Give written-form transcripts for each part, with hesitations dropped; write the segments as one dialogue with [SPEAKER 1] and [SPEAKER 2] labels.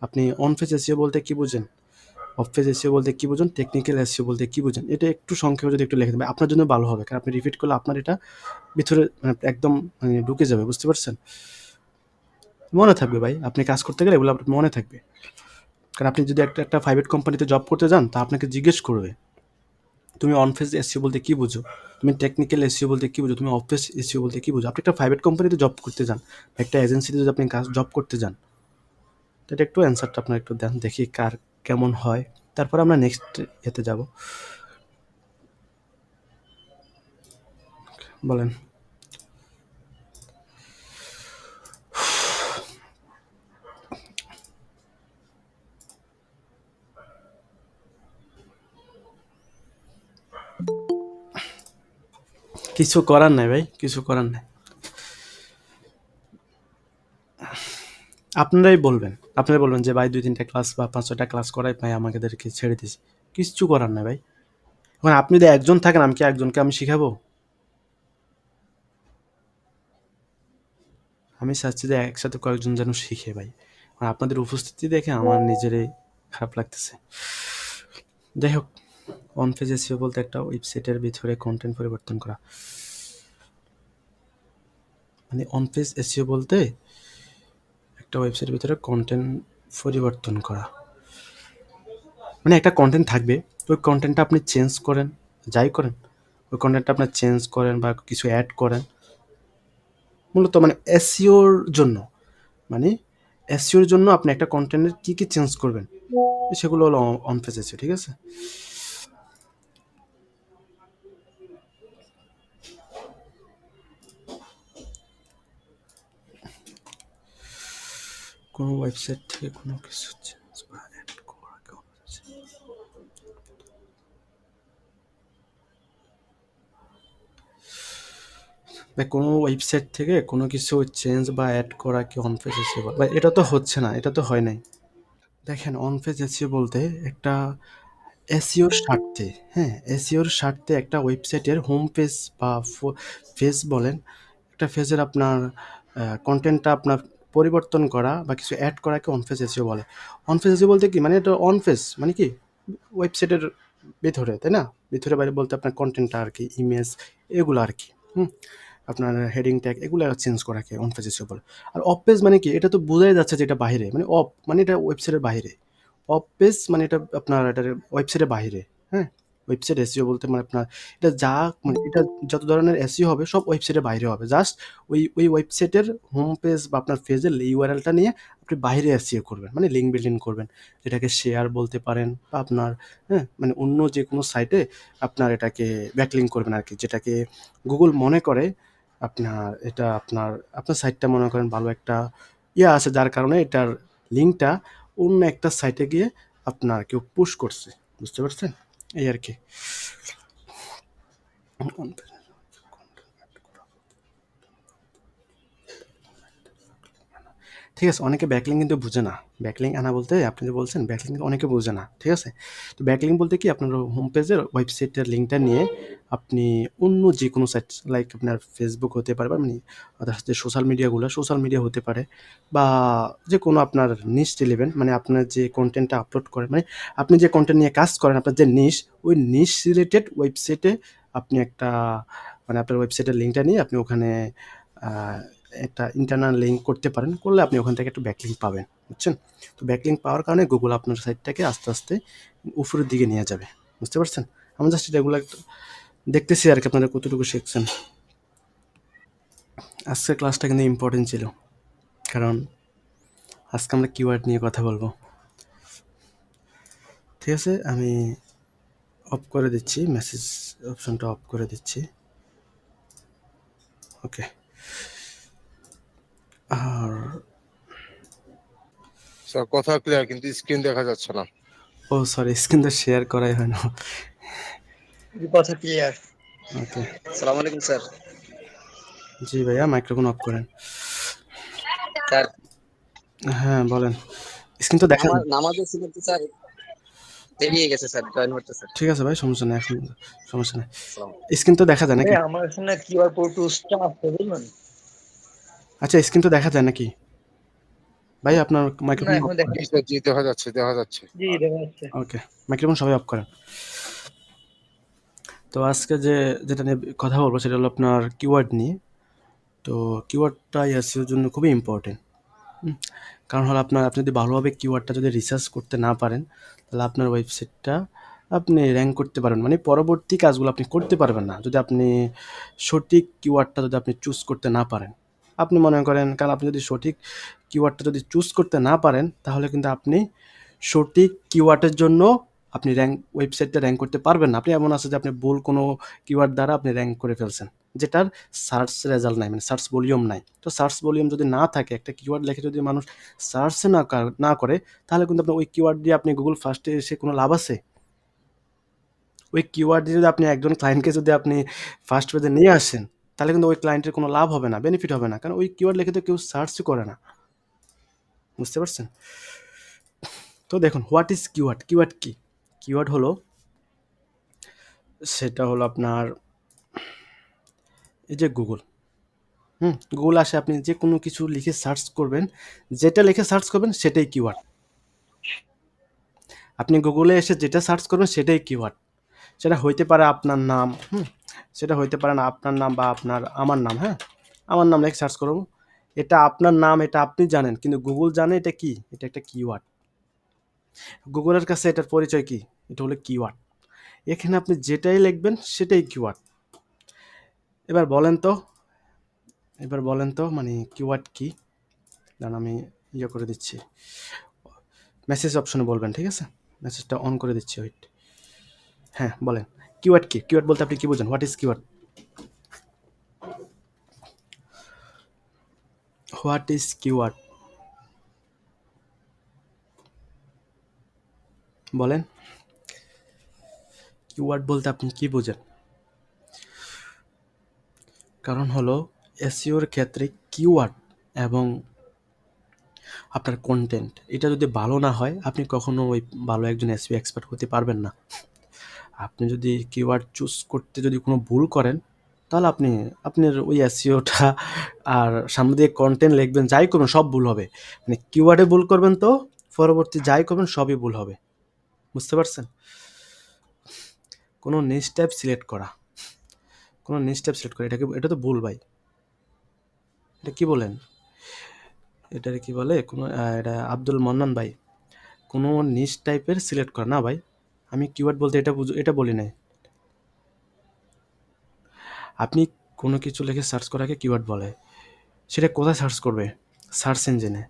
[SPEAKER 1] আপনি on page SEO বলতে কি বুঝেন, অফ পেজ এসইও বলতে কি বুঝেন, টেকনিক্যাল এসইও বলতে কি বুঝেন, এটা একটু সংক্ষেপে যদি একটু লিখে দেবেন আপনার জন্য ভালো হবে, কারণ আপনি রিপিট করলে আপনার এটা ভিতরে মানে একদম মানে ঢুকে যাবে, বুঝতে পারছেন? মনে থাকবে ভাই, আপনি কাজ করতে গেলে এগুলো আপনার মনে থাকবে। কারণ আপনি যদি একটা প্রাইভেট কোম্পানিতে জব করতে যান, তা আপনাকে জিজ্ঞেস করবে তুমি অন পেজ এসইও বলতে কি বুঝো, তুমি টেকনিক্যাল এসইও বলতে কি বুঝো, তুমি অফ পেজ এসইও বলতে কি বুঝো। আপনি একটা প্রাইভেট কোম্পানিতে জব করতে যান, একটা এজেন্সিতে যদি আপনি কাজ জব করতে যান, তো এটা একটু অ্যান্সারটা আপনার একটু দেন, দেখি কার কেমন হয়, তারপর আমরা নেক্সট এতে যাব। বলেন। কিছু করার নাই ভাই, কিছু করার নাই, আপনারাই বলবেন, আপনারাই বলবেন যে ভাই 2-3টা ক্লাস বা 5-6টা ক্লাস করাই ভাই আমাদেরকে ছেড়ে দিছি, কিচ্ছু করার নাই ভাই। এখন আপনি যদি একজন থাকেন, আমি কি একজনকে আমি শিখাবো? আমি চাচ্ছি যে একসাথে কয়েকজন যেন শিখে ভাই, আর আপনাদের উপস্থিতি দেখে আমার নিজেরই খারাপ লাগতেছে। যাই হোক, অন পেজ এসইও বলতে একটা ওয়েবসাইটের ভিতরে কন্টেন্ট পরিবর্তন করা, মানে অন পেজ এসইও বলতে একটা ওয়েবসাইটের ভিতরে কন্টেন্ট পরিবর্তন করা, মানে একটা কন্টেন্ট থাকবে, ওই কন্টেন্টটা আপনি চেঞ্জ করেন, যাই করেন ওই কন্টেন্টটা আপনার চেঞ্জ করেন বা কিছু অ্যাড করেন, মূলত মানে এসইওর জন্য, মানে এসইওর জন্য আপনি একটা কন্টেন্টের কী কী চেঞ্জ করবেন সেগুলো হলো অন পেজ এসইও, ঠিক আছে? কোনো ওয়েবসাইট থেকে কোনো কিছু চেঞ্জ বা অ্যাড করা কেমন আছে? বা কোনো ওয়েবসাইট থেকে কোনো কিছু চেঞ্জ বা অ্যাড করা কি অন পেজ এসইও বা এটা তো হচ্ছে না, এটা তো হয় নাই। দেখেন, অন পেজ এসইও বলতে একটা এসইওর স্বার্থে, হ্যাঁ, এসইওর স্বার্থে একটা ওয়েবসাইটের হোম পেজ বা পেজ বলেন, একটা পেজের আপনার কন্টেন্টটা আপনার পরিবর্তন করা বা কিছু অ্যাড করাকে অন পেজ এসইও বলে। অন পেজ এসইও বলতে কি মানে, এটা অন পেজ মানে কি ওয়েবসাইটের ভেতরে, তাই না? ভিতরে বাইরে বলতে আপনার কন্টেন্টটা আর কি, ইমেজ এগুলো আর কি, হুম, আপনার হেডিং ট্যাগ এগুলো চেঞ্জ করাকে অন পেজ এসইও বলে। আর অফ পেজ মানে কি, এটা তো বোঝাই যাচ্ছে যে এটা বাইরে, মানে অফ মানে এটা ওয়েবসাইটের বাইরে, অফ পেজ মানে এটা আপনার এটার ওয়েবসাইটের বাইরে, হ্যাঁ? ওয়েবসাইট এসইও বলতে মানে আপনার এটা যা মানে এটা যত ধরনের এসইও হবে সব ওয়েবসাইটের বাইরে হবে। জাস্ট ওই ওয়েবসাইটের হোম পেজ বা আপনার পেজের ইউআরএলটা নিয়ে আপনি বাইরে এসইও করবেন। মানে লিঙ্ক বিল্ডিং করবেন। যেটাকে শেয়ার বলতে পারেন বা আপনার, হ্যাঁ? মানে অন্য যেকোনো সাইটে আপনার এটাকে ব্যাকলিঙ্ক করবেন আরকি। যেটাকে গুগল মনে করে আপনার এটা আপনার সাইটটা মনে করেন ভালো একটা আছে, যার কারণে এটার লিঙ্কটা অন্য একটা সাইটে গিয়ে আপনার কেউ পুশ করছে, বুঝতে পারছেন? এই আর কি। ঠিক আছে, অনেকে ব্যাকলিং কিন্তু বুঝে না। ব্যাকলিং আনা বলতে আপনি যে বলছেন ব্যাকলিং অনেকে বুঝে না, ঠিক আছে? তো ব্যাকলিং বলতে কি, আপনার হোম পেজের ওয়েবসাইটের লিঙ্কটা নিয়ে আপনি অন্য যে কোনো সাইট, লাইক আপনার ফেসবুক হতে পারে বা মানে আদার্স যে সোশ্যাল মিডিয়া হতে পারে, বা যে কোনো আপনার নিশ রিলেভেন্ট, মানে আপনার যে কন্টেন্টটা আপলোড করেন, মানে আপনি যে কন্টেন্ট নিয়ে কাজ করেন, আপনার যে নিশ, ওই নিশ রিলেটেড ওয়েবসাইটে আপনি একটা মানে আপনার ওয়েবসাইটের লিঙ্কটা নিয়ে আপনি ওখানে একটা ইন্টারনাল লিঙ্ক করতে পারেন, করলে আপনি ওখান থেকে একটু ব্যাকলিঙ্ক পাবেন, বুঝছেন? তো ব্যাকলিঙ্ক পাওয়ার কারণে গুগল আপনার সাইটটাকে আস্তে আস্তে উপরের দিকে নিয়ে যাবে, বুঝতে পারছেন? আমি জাস্ট এগুলো একটু দেখতেছি আর কি আপনারা কতটুকু শিখছেন। আজকের ক্লাসটা কিন্তু ইম্পর্টেন্ট ছিল, কারণ আজকে আমরা কিওয়ার্ড নিয়ে কথা বলবো। ঠিক আছে, আমি অফ করে দিচ্ছি, মেসেজ অপশনটা অফ করে দিচ্ছি। ওকে। আর
[SPEAKER 2] স্যার কথা ক্লিয়ার, কিন্তু স্ক্রিন দেখা যাচ্ছে না।
[SPEAKER 1] ও সরি, স্ক্রিন তো শেয়ার করাই হয় না।
[SPEAKER 3] কথা ক্লিয়ার।
[SPEAKER 1] ওকে,
[SPEAKER 3] আসসালামু আলাইকুম স্যার।
[SPEAKER 1] জি ভাইয়া, মাইক্রোফোন অফ করেন।
[SPEAKER 3] স্যার
[SPEAKER 1] হ্যাঁ বলেন, স্ক্রিন তো দেখা যায়।
[SPEAKER 3] নামাজের ছিল তো স্যার, বেরিয়ে গেছে স্যার, জয়েন হচ্ছে স্যার।
[SPEAKER 1] ঠিক আছে ভাই, সমস্যা নেই, এখন সমস্যা নেই।
[SPEAKER 3] আসসালামু
[SPEAKER 1] স্ক্রিন তো দেখা যায়
[SPEAKER 3] আলাইকুম।
[SPEAKER 1] নাকি?
[SPEAKER 3] আমার এখানে কিউআর কোড টুসটা আছে বুঝলেন?
[SPEAKER 1] আচ্ছা, স্ক্রিন তো দেখা যায় নাকি ভাই আপনার
[SPEAKER 3] না
[SPEAKER 1] মাইক্রোফোন
[SPEAKER 3] এখন
[SPEAKER 1] অফ
[SPEAKER 3] দেখা
[SPEAKER 1] করেন।
[SPEAKER 2] জি স্যার, জি দেখা যাচ্ছে, দেখা যাচ্ছে।
[SPEAKER 3] জি দেখা যাচ্ছে।
[SPEAKER 1] ওকে, মাইক্রোফোন সবাই অফ করেন। তো আজকে যেটা নিয়ে কথা বলবো সেটা হলো আপনার কিওয়ার্ড নিয়ে। তো কিওয়ার্ডটা এসইওর জন্য খুবই ইম্পর্টেন্ট। কারণ হলো আপনি যদি ভালোভাবে কিওয়ার্ডটা যদি রিসার্চ করতে না পারেন, তাহলে আপনার ওয়েবসাইটটা আপনি র্যাঙ্ক করতে পারবেন, মানে পরবর্তী কাজগুলো আপনি করতে পারবেন না যদি আপনি সঠিক কিওয়ার্ডটা যদি আপনি চুজ করতে না পারেন। আপনি মনে করেন, কারণ আপনি যদি সঠিক কিওয়ার্ডটা যদি চুজ করতে না পারেন, তাহলে কিন্তু আপনি সঠিক কিওয়ার্ডের জন্য আপনি ওয়েবসাইটটা র্যাঙ্ক করতে পারবেন না। আপনি এমন আছে যে আপনি ভুল কোনো কিওয়ার্ড দ্বারা আপনি র্যাঙ্ক করে ফেলছেন, যেটার সার্চ রেজাল্ট নাই, মানে সার্চ ভলিউম নাই। তো সার্চ ভলিউম যদি না থাকে, একটা কিওয়ার্ড লিখে যদি মানুষ সার্চ না করে, তাহলে কিন্তু আপনি ওই কিওয়ার্ড দিয়ে আপনি গুগল ফার্স্টে এসে কোনো লাভ আছে? ওই কিওয়ার্ড দিয়ে যদি আপনি একজন ক্লায়েন্টকে যদি আপনি ফার্স্ট পেজে নিয়ে আসেন, তাহলে কিন্তু ওই ক্লায়েন্টের কোনো লাভ হবে না, বেনিফিট হবে না, কারণ ওই কিওয়ার্ড লিখে তো কেউ সার্চই করে না। বুঝতে পারছেন? তো দেখুন, হোয়াট ইজ কিওয়ার্ড? কিওয়ার্ড কি? কিওয়ার্ড হলো, সেটা হলো আপনার এই যে গুগল, গুগল আসে, আপনি যে কোনো কিছু লিখে সার্চ করবেন, যেটা লিখে সার্চ করবেন সেটাই কিওয়ার্ড। আপনি গুগলে এসে যেটা সার্চ করবেন সেটাই কিওয়ার্ড। সেটা হইতে পারে আপনার নাম, সেটা হইতে পারে না আপনার নাম বা আমার নাম, হ্যাঁ, আমার নাম লিখে সার্চ করবো, এটা আপনার নাম, এটা আপনি জানেন, কিন্তু গুগল জানে এটা কি, এটা একটা কিওয়ার্ড। গুগলের কাছে এটার পরিচয় কি? এটা হলো কিওয়ার্ড। এখানে আপনি যেটাই লিখবেন সেটাই কিওয়ার্ড। এবার বলেন তো, মানে কিওয়ার্ড কি? দাঁড়ান আমি করে দিচ্ছি, মেসেজ অপশনে বলবেন, ঠিক আছে? মেসেজটা অন করে দিচ্ছি, ওয়েট। হ্যাঁ বলেন, কিওয়ার্ড কি? কিওয়ার্ড বলতে আপনি কি বোঝেন? What is keyword? What is keyword বলেন, কিওয়ার্ড বলতে আপনি কি বোঝেন? কারণ হলো এসইওর ক্ষেত্রে কিওয়ার্ড এবং আপনার কন্টেন্ট, এটা যদি ভালো না হয়, আপনি কখনো ওই ভালো একজন এসইও এক্সপার্ট হতে পারবেন না। আপনি যদি কিওয়ার্ড চুজ করতে যদি কোনো ভুল করেন, তাহলে আপনার ওই এসইওটা আর সামনে দিয়ে কন্টেন্ট লিখবেন, যাই করবেন সব ভুল হবে। মানে কিওয়ার্ডে ভুল করবেন তো পরবর্তী যাই করবেন সবই ভুল হবে। বুঝতে পারছেন? কোনো নিচ টাইপ সিলেক্ট করা, এটা তো ভুল ভাই। এটা কি বলেন? এটারে কি বলে? এটা আব্দুল মান্নান ভাই, কোনো নিচ টাইপের সিলেক্ট করা না ভাই। আমি কিওয়ার্ড বলতে এটা বলি নাই। আপনি কোনো কিছু লিখে সার্চ করাকে কিওয়ার্ড বলে। সেটা কোথায় সার্চ করবে? সার্চ ইঞ্জিনে,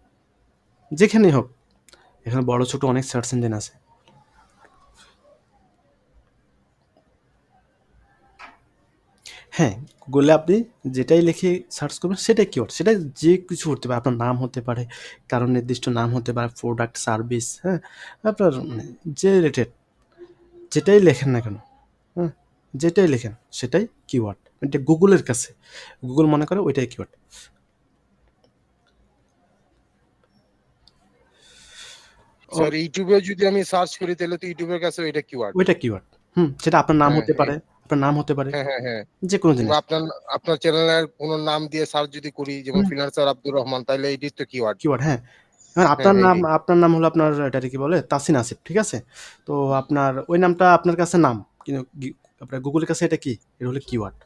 [SPEAKER 1] যেখানেই হোক। এখানে বড় ছোট অনেক সার্চ ইঞ্জিন আছে। হ্যাঁ, গুগলে আপনি যেটাই লিখে সার্চ করবেন সেটাই কিওয়ার্ড। সেটা যে কিছু হতে পারে, আপনার নাম হতে পারে, কারো নির্দিষ্ট নাম হতে পারে, প্রোডাক্ট, সার্ভিস, হ্যাঁ, আপনার মানে যে রিলেটেড যেটাই লেখেন না কেন, হ্যাঁ, যেটাই লেখেন সেটাই কিওয়ার্ড। এটা গুগলের কাছে, গুগল মনে করে ওইটাই কিওয়ার্ড।
[SPEAKER 2] স্যার ইউটিউবে যদি আমি সার্চ করি তাহলে তো ইউটিউবের কাছে এটা কিওয়ার্ড।
[SPEAKER 1] ওইটা কিওয়ার্ড। সেটা আপনার নাম
[SPEAKER 2] হ্যাঁ,
[SPEAKER 1] হতে পারে,
[SPEAKER 2] হ্যাঁ, হ্যাঁ, হ্যাঁ।
[SPEAKER 1] যে কোনো
[SPEAKER 2] কিংবা
[SPEAKER 1] জিনিস।
[SPEAKER 2] আপনার আপনার চ্যানেলের কোন নাম দিয়ে সার্চ যদি করি, যেমন ফ্রিল্যান্সার আব্দুর রহমান, তাহলে এটি তো কিওয়ার্ড।
[SPEAKER 1] কিওয়ার্ড, হ্যাঁ। এবার
[SPEAKER 2] হ্যাঁ, হ্যাঁ, এটাই।
[SPEAKER 1] আপনার নাম হলো আপনার এটাকে কি বলে? তাসিন আসিফ, ঠিক আছে? তো আপনার ওই নামটা আপনার কাছে নাম, কিন্তু আপনার গুগলের কাছে এটা কি? এটা হলো কিওয়ার্ড।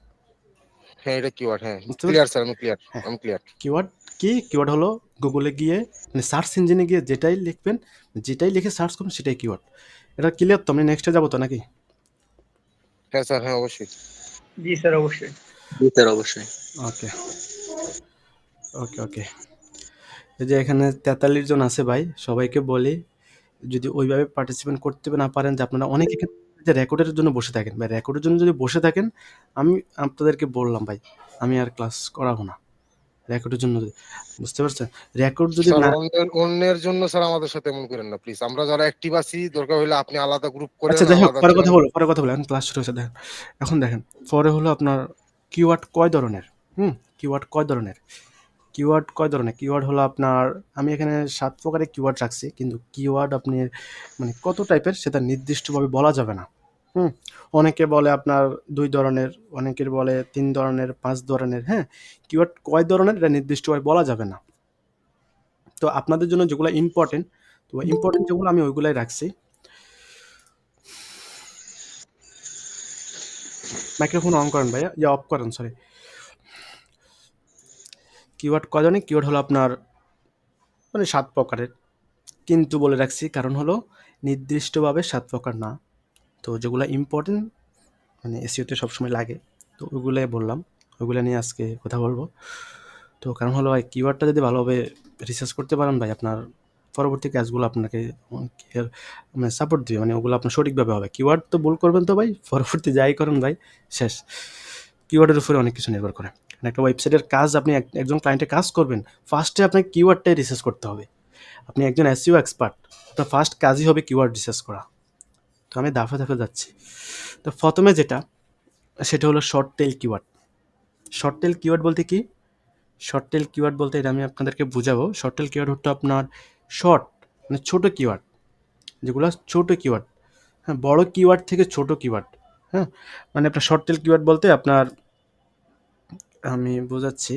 [SPEAKER 2] হ্যাঁ, এটা কিওয়ার্ড। হ্যাঁ,
[SPEAKER 1] বুঝতে পারছেন?
[SPEAKER 2] ক্লিয়ার স্যার, আমি ক্লিয়ার,
[SPEAKER 1] হ্যাঁ,
[SPEAKER 2] আমি ক্লিয়ার।
[SPEAKER 1] কিওয়ার্ড কি? কিওয়ার্ড হলো গুগলে গিয়ে, মানে সার্চ ইঞ্জিনে গিয়ে যেটাই লিখবেন, যেটাই লিখে সার্চ করবেন সেটাই কিওয়ার্ড। এটা ক্লিয়ার তো? আমি নেক্সটে যাবো তো নাকি?
[SPEAKER 2] হ্যাঁ স্যার, হ্যাঁ অবশ্যই।
[SPEAKER 3] জি স্যার অবশ্যই। জি স্যার অবশ্যই।
[SPEAKER 1] ওকে, ওকে। এই যে এখানে 43 জন আছে ভাই, সবাইকে বলি, যদি ওইভাবে পার্টিসিপেট করতে না পারেন, যে আপনারা অনেকে কিন্তু যে রেকর্ডের জন্য বসে থাকেন ভাই, রেকর্ডের জন্য যদি বসে থাকেন, আমি আপনাদেরকে বললাম ভাই, আমি আর ক্লাস করাবো না রেকর্ডের জন্য বুঝতে পারছেন? রেকর্ড যদি
[SPEAKER 2] স্যার
[SPEAKER 1] না,
[SPEAKER 2] অন্যের জন্য স্যার আমাদের সাথে এমন করেন না প্লিজ। আমরা যারা অ্যাক্টিভ আছি, দরকার হলে আপনি আলাদা গ্রুপ করেন,
[SPEAKER 1] আচ্ছা যাই হোক,
[SPEAKER 2] আলাদা
[SPEAKER 1] পরে কথা
[SPEAKER 2] চ্যানেল।
[SPEAKER 1] বলো, এখন ক্লাস শুরু হয়েছে, দেখেন। এখন দেখেন, পরে হলো আপনার কিওয়ার্ড কয় ধরনের? কিওয়ার্ড কয় ধরনের? কিওয়ার্ড হলো আপনার, আমি এখানে 7 প্রকারের কিওয়ার্ড রাখছি, কিন্তু কিওয়ার্ড আপনি মানে কত টাইপের সেটা নির্দিষ্টভাবে বলা যাবে না। হুম অনেকে বলে আপনার 2 ধরনের, অনেকের বলে 3 ধরনের, 5 ধরনের, হ্যাঁ। কিওয়ার্ড কয় ধরনের এটা নির্দিষ্টভাবে বলা যাবে না। তো আপনাদের জন্য যেগুলো ইম্পর্টেন্ট, তো ইম্পর্টেন্ট যেগুলো আমি ওইগুলাই রাখছি। মাইক্রোফোন অন করেন ভাইয়া, অফ করেন, সরি। কিওয়ার্ড কজনে, কিওয়ার্ড হলো আপনার মানে 7 প্রকারের, কিন্তু বলে রাখছি কারণ হলো নির্দিষ্টভাবে 7 প্রকার না। তো যেগুলো ইম্পর্টেন্ট মানে এসইওতে সবসময় লাগে, তো ওইগুলাই বললাম, ওইগুলো নিয়ে আজকে কথা বলবো। তো কারণ হলো ভাই কিওয়ার্ডটা যদি ভালোভাবে রিসার্চ করতে পারেন ভাই, আপনার পরবর্তী কাজগুলো আপনাকে মানে সাপোর্ট দিবে, মানে ওগুলো আপনার সঠিকভাবে হবে। কিওয়ার্ড তো ভুল করবেন তো ভাই, পরবর্তী যাই করেন ভাই শেষ। কিওয়ার্ডের উপরে অনেক কিছু নির্ভর করে। একটা ওয়েবসাইটের কাজ আপনি একজন ক্লায়েন্টের কাজ করবেন, ফার্স্টে আপনাকে কিওয়ার্ডটাই রিসার্চ করতে হবে। আপনি একজন এসইও এক্সপার্ট, আপনার ফার্স্ট কাজই হবে কিওয়ার্ড রিসার্চ করা। তো আমি ধাপে ধাপে যাচ্ছি। তো প্রথমে যেটা, সেটা হলো short tail keyword. Short tail keyword বলতে কি? শর্ট টেল কিওয়ার্ড বলতে এটা আমি আপনাদেরকে বুঝাবো। শর্ট টেল কিওয়ার্ড হচ্ছে আপনার শর্ট মানে ছোট কিওয়ার্ড, যেগুলো ছোট কিওয়ার্ড, হ্যাঁ, বড় কিওয়ার্ড থেকে ছোট কিওয়ার্ড, হ্যাঁ। মানে আপনার শর্ট টেল কিওয়ার্ড বলতে আপনার, আমি বোঝাচ্ছি,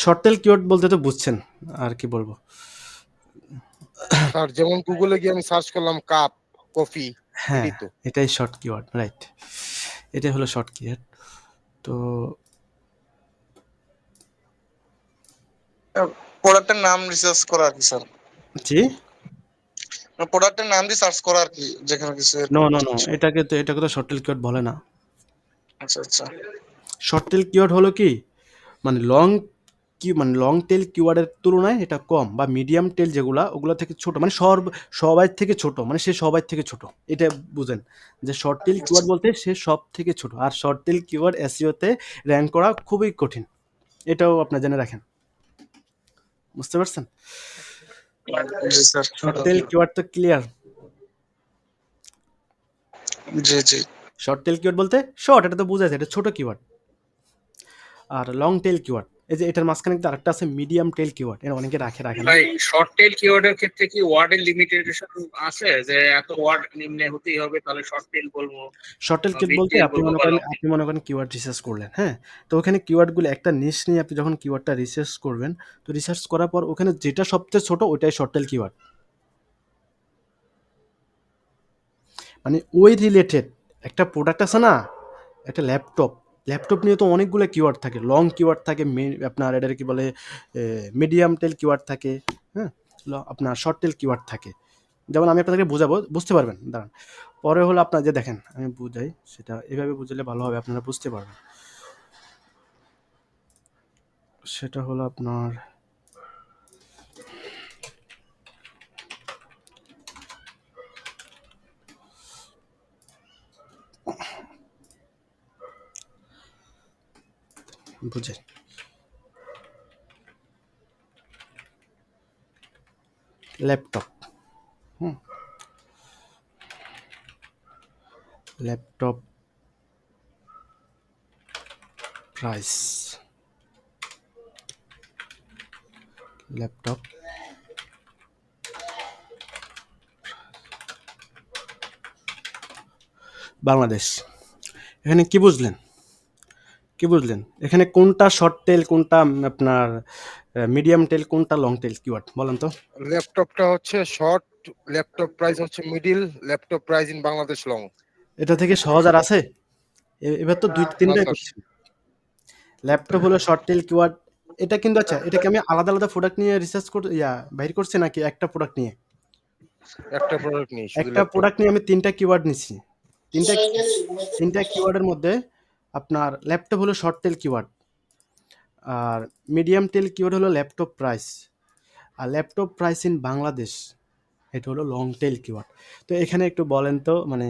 [SPEAKER 1] শর্ট টেল কিওয়ার্ড বলতে তো বুঝছেন, আর কি বলবো।
[SPEAKER 2] স্যার যেমন গুগলে গিয়ে আমি সার্চ করলাম কাপ কফি,
[SPEAKER 1] হ্যাঁ,
[SPEAKER 2] এটাই তো।
[SPEAKER 1] এটাই শর্ট কিওয়ার্ড, রাইট, এটাই হলো শর্ট কিওয়ার্ড। তো
[SPEAKER 3] প্রোডাক্টের নাম রিসার্চ করা আর কি স্যার,
[SPEAKER 1] জি,
[SPEAKER 3] প্রোডাক্টের নাম দিয়ে সার্চ করা আর কি, যেখানে কিছু
[SPEAKER 1] নো
[SPEAKER 3] এরকম
[SPEAKER 1] নো নো,
[SPEAKER 3] কিছু।
[SPEAKER 1] এটাকে তো শর্ট টেল কিওয়ার্ড বলে না।
[SPEAKER 3] আচ্ছা আচ্ছা।
[SPEAKER 1] শর্ট টেল কিওয়ার্ড হলো কি, মানে মানে লং টেল কিওয়ার্ডের তুলনায় এটা কম, বা মিডিয়াম টেল যেগুলা ওগুলো থেকে ছোট, মানে সবাই থেকে ছোট, মানে সে সবাই থেকে ছোট, এটা বুঝেন। যে শর্ট টেল কিওয়ার্ড বলতে সে সব থেকে ছোট, আর শর্ট টেল কিওয়ার্ড এসইওতে র্যাঙ্ক করা খুবই কঠিন, এটাও আপনার জেনে রাখেন। বুঝতে পারছেন?
[SPEAKER 3] জি স্যার।
[SPEAKER 1] শর্ট টেল কিওয়ার্ড তো ক্লিয়ার।
[SPEAKER 3] জি জি।
[SPEAKER 1] শর্ট টেল কিওয়ার্ড বলতে শর্ট, এটা তো বুঝাইছে, এটা ছোট কিওয়ার্ড। আর লং টেল কিওয়ার্ড, এই যে এটার মাঝখানে কিন্তু আরেকটা আছে মিডিয়াম টেল কিওয়ার্ড, এটা অনেকে রাখে না।
[SPEAKER 4] ভাই শর্ট টেল কিওয়ার্ডের ক্ষেত্রে কি ওয়ার্ডের লিমিটেশন আছে, যে এত ওয়ার্ড নিম্নে হতেই হবে তাহলে শর্ট টেল বলবো,
[SPEAKER 1] শর্ট টেল কিওয়ার্ড
[SPEAKER 4] মিড
[SPEAKER 1] বলতে
[SPEAKER 4] টেল
[SPEAKER 1] আপনি
[SPEAKER 4] বলবো
[SPEAKER 1] মনে
[SPEAKER 4] বা
[SPEAKER 1] করেন
[SPEAKER 4] লং টেল?
[SPEAKER 1] কিওয়ার্ড রিসার্চ করলেন, হ্যাঁ, তো ওখানে কিওয়ার্ডগুলো একটা নিশ নিয়ে আপনি যখন কিওয়ার্ডটা রিসার্চ করবেন, তো রিসার্চ করার পর ওখানে যেটা সবচেয়ে ছোট ওইটাই শর্ট টেল কিওয়ার্ড। মানে ওই রিলেটেড একটা প্রোডাক্ট আছে না, একটা ল্যাপটপ নিয়ে তো অনেকগুলো কিওয়ার্ড থাকে, লং কিওয়ার্ড থাকে, আপনার এটার কি বলে মিডিয়াম টেল কিওয়ার্ড থাকে, হ্যাঁ, আপনার শর্ট টেল কিওয়ার্ড থাকে। যেমন আমি আপনাদেরকে বোঝাবো, বুঝতে পারবেন, দাঁড়ান। পরে হলো আপনার যে দেখেন আমি বুঝাই, সেটা এভাবে বুঝলে ভালো হবে, আপনারা বুঝতে পারবেন। সেটা হলো আপনার, বুঝে, ল্যাপটপ, হুম, ল্যাপটপ প্রাইস, ল্যাপটপ বাংলাদেশ। এখানে কি বুঝলেন? এখানে কোনটা শর্ট টেল, কোনটা আপনার মিডিয়াম টেল, কোনটা লং টেল কিওয়ার্ড বলেন তো?
[SPEAKER 2] ল্যাপটপটা হচ্ছে শর্ট, ল্যাপটপ প্রাইস হচ্ছে middle, laptop price in Bangladesh long.
[SPEAKER 1] এটা থেকে সহজ আর আছে? এবার তো দুই
[SPEAKER 2] না
[SPEAKER 1] তিনটাই
[SPEAKER 2] স্যার,
[SPEAKER 1] করছি। ল্যাপটপ হলো শর্ট টেল কিওয়ার্ড। এটা কিন্তু আচ্ছা, এটাকে আমি আলাদা আলাদা প্রোডাক্ট নিয়ে রিসার্চ করে বাইর করছি, নাকি একটা প্রোডাক্ট নিয়ে?
[SPEAKER 2] একটা প্রোডাক্ট নেই, শুধু
[SPEAKER 1] একটা
[SPEAKER 2] ল্যাপটপ।
[SPEAKER 1] প্রোডাক্ট নিয়ে আমি তিনটা কিওয়ার্ড নিচ্ছি। তিনটা তিনটা কিওয়ার্ডের মধ্যে আপনার ল্যাপটপ হলো শর্ট টেল কিওয়ার্ড, আর মিডিয়াম টেল কিওয়ার্ড হলো ল্যাপটপ প্রাইস, আর ল্যাপটপ প্রাইস ইন বাংলাদেশ এটা হলো লং টেল কিওয়ার্ড। তো এখানে একটু বলেন তো, মানে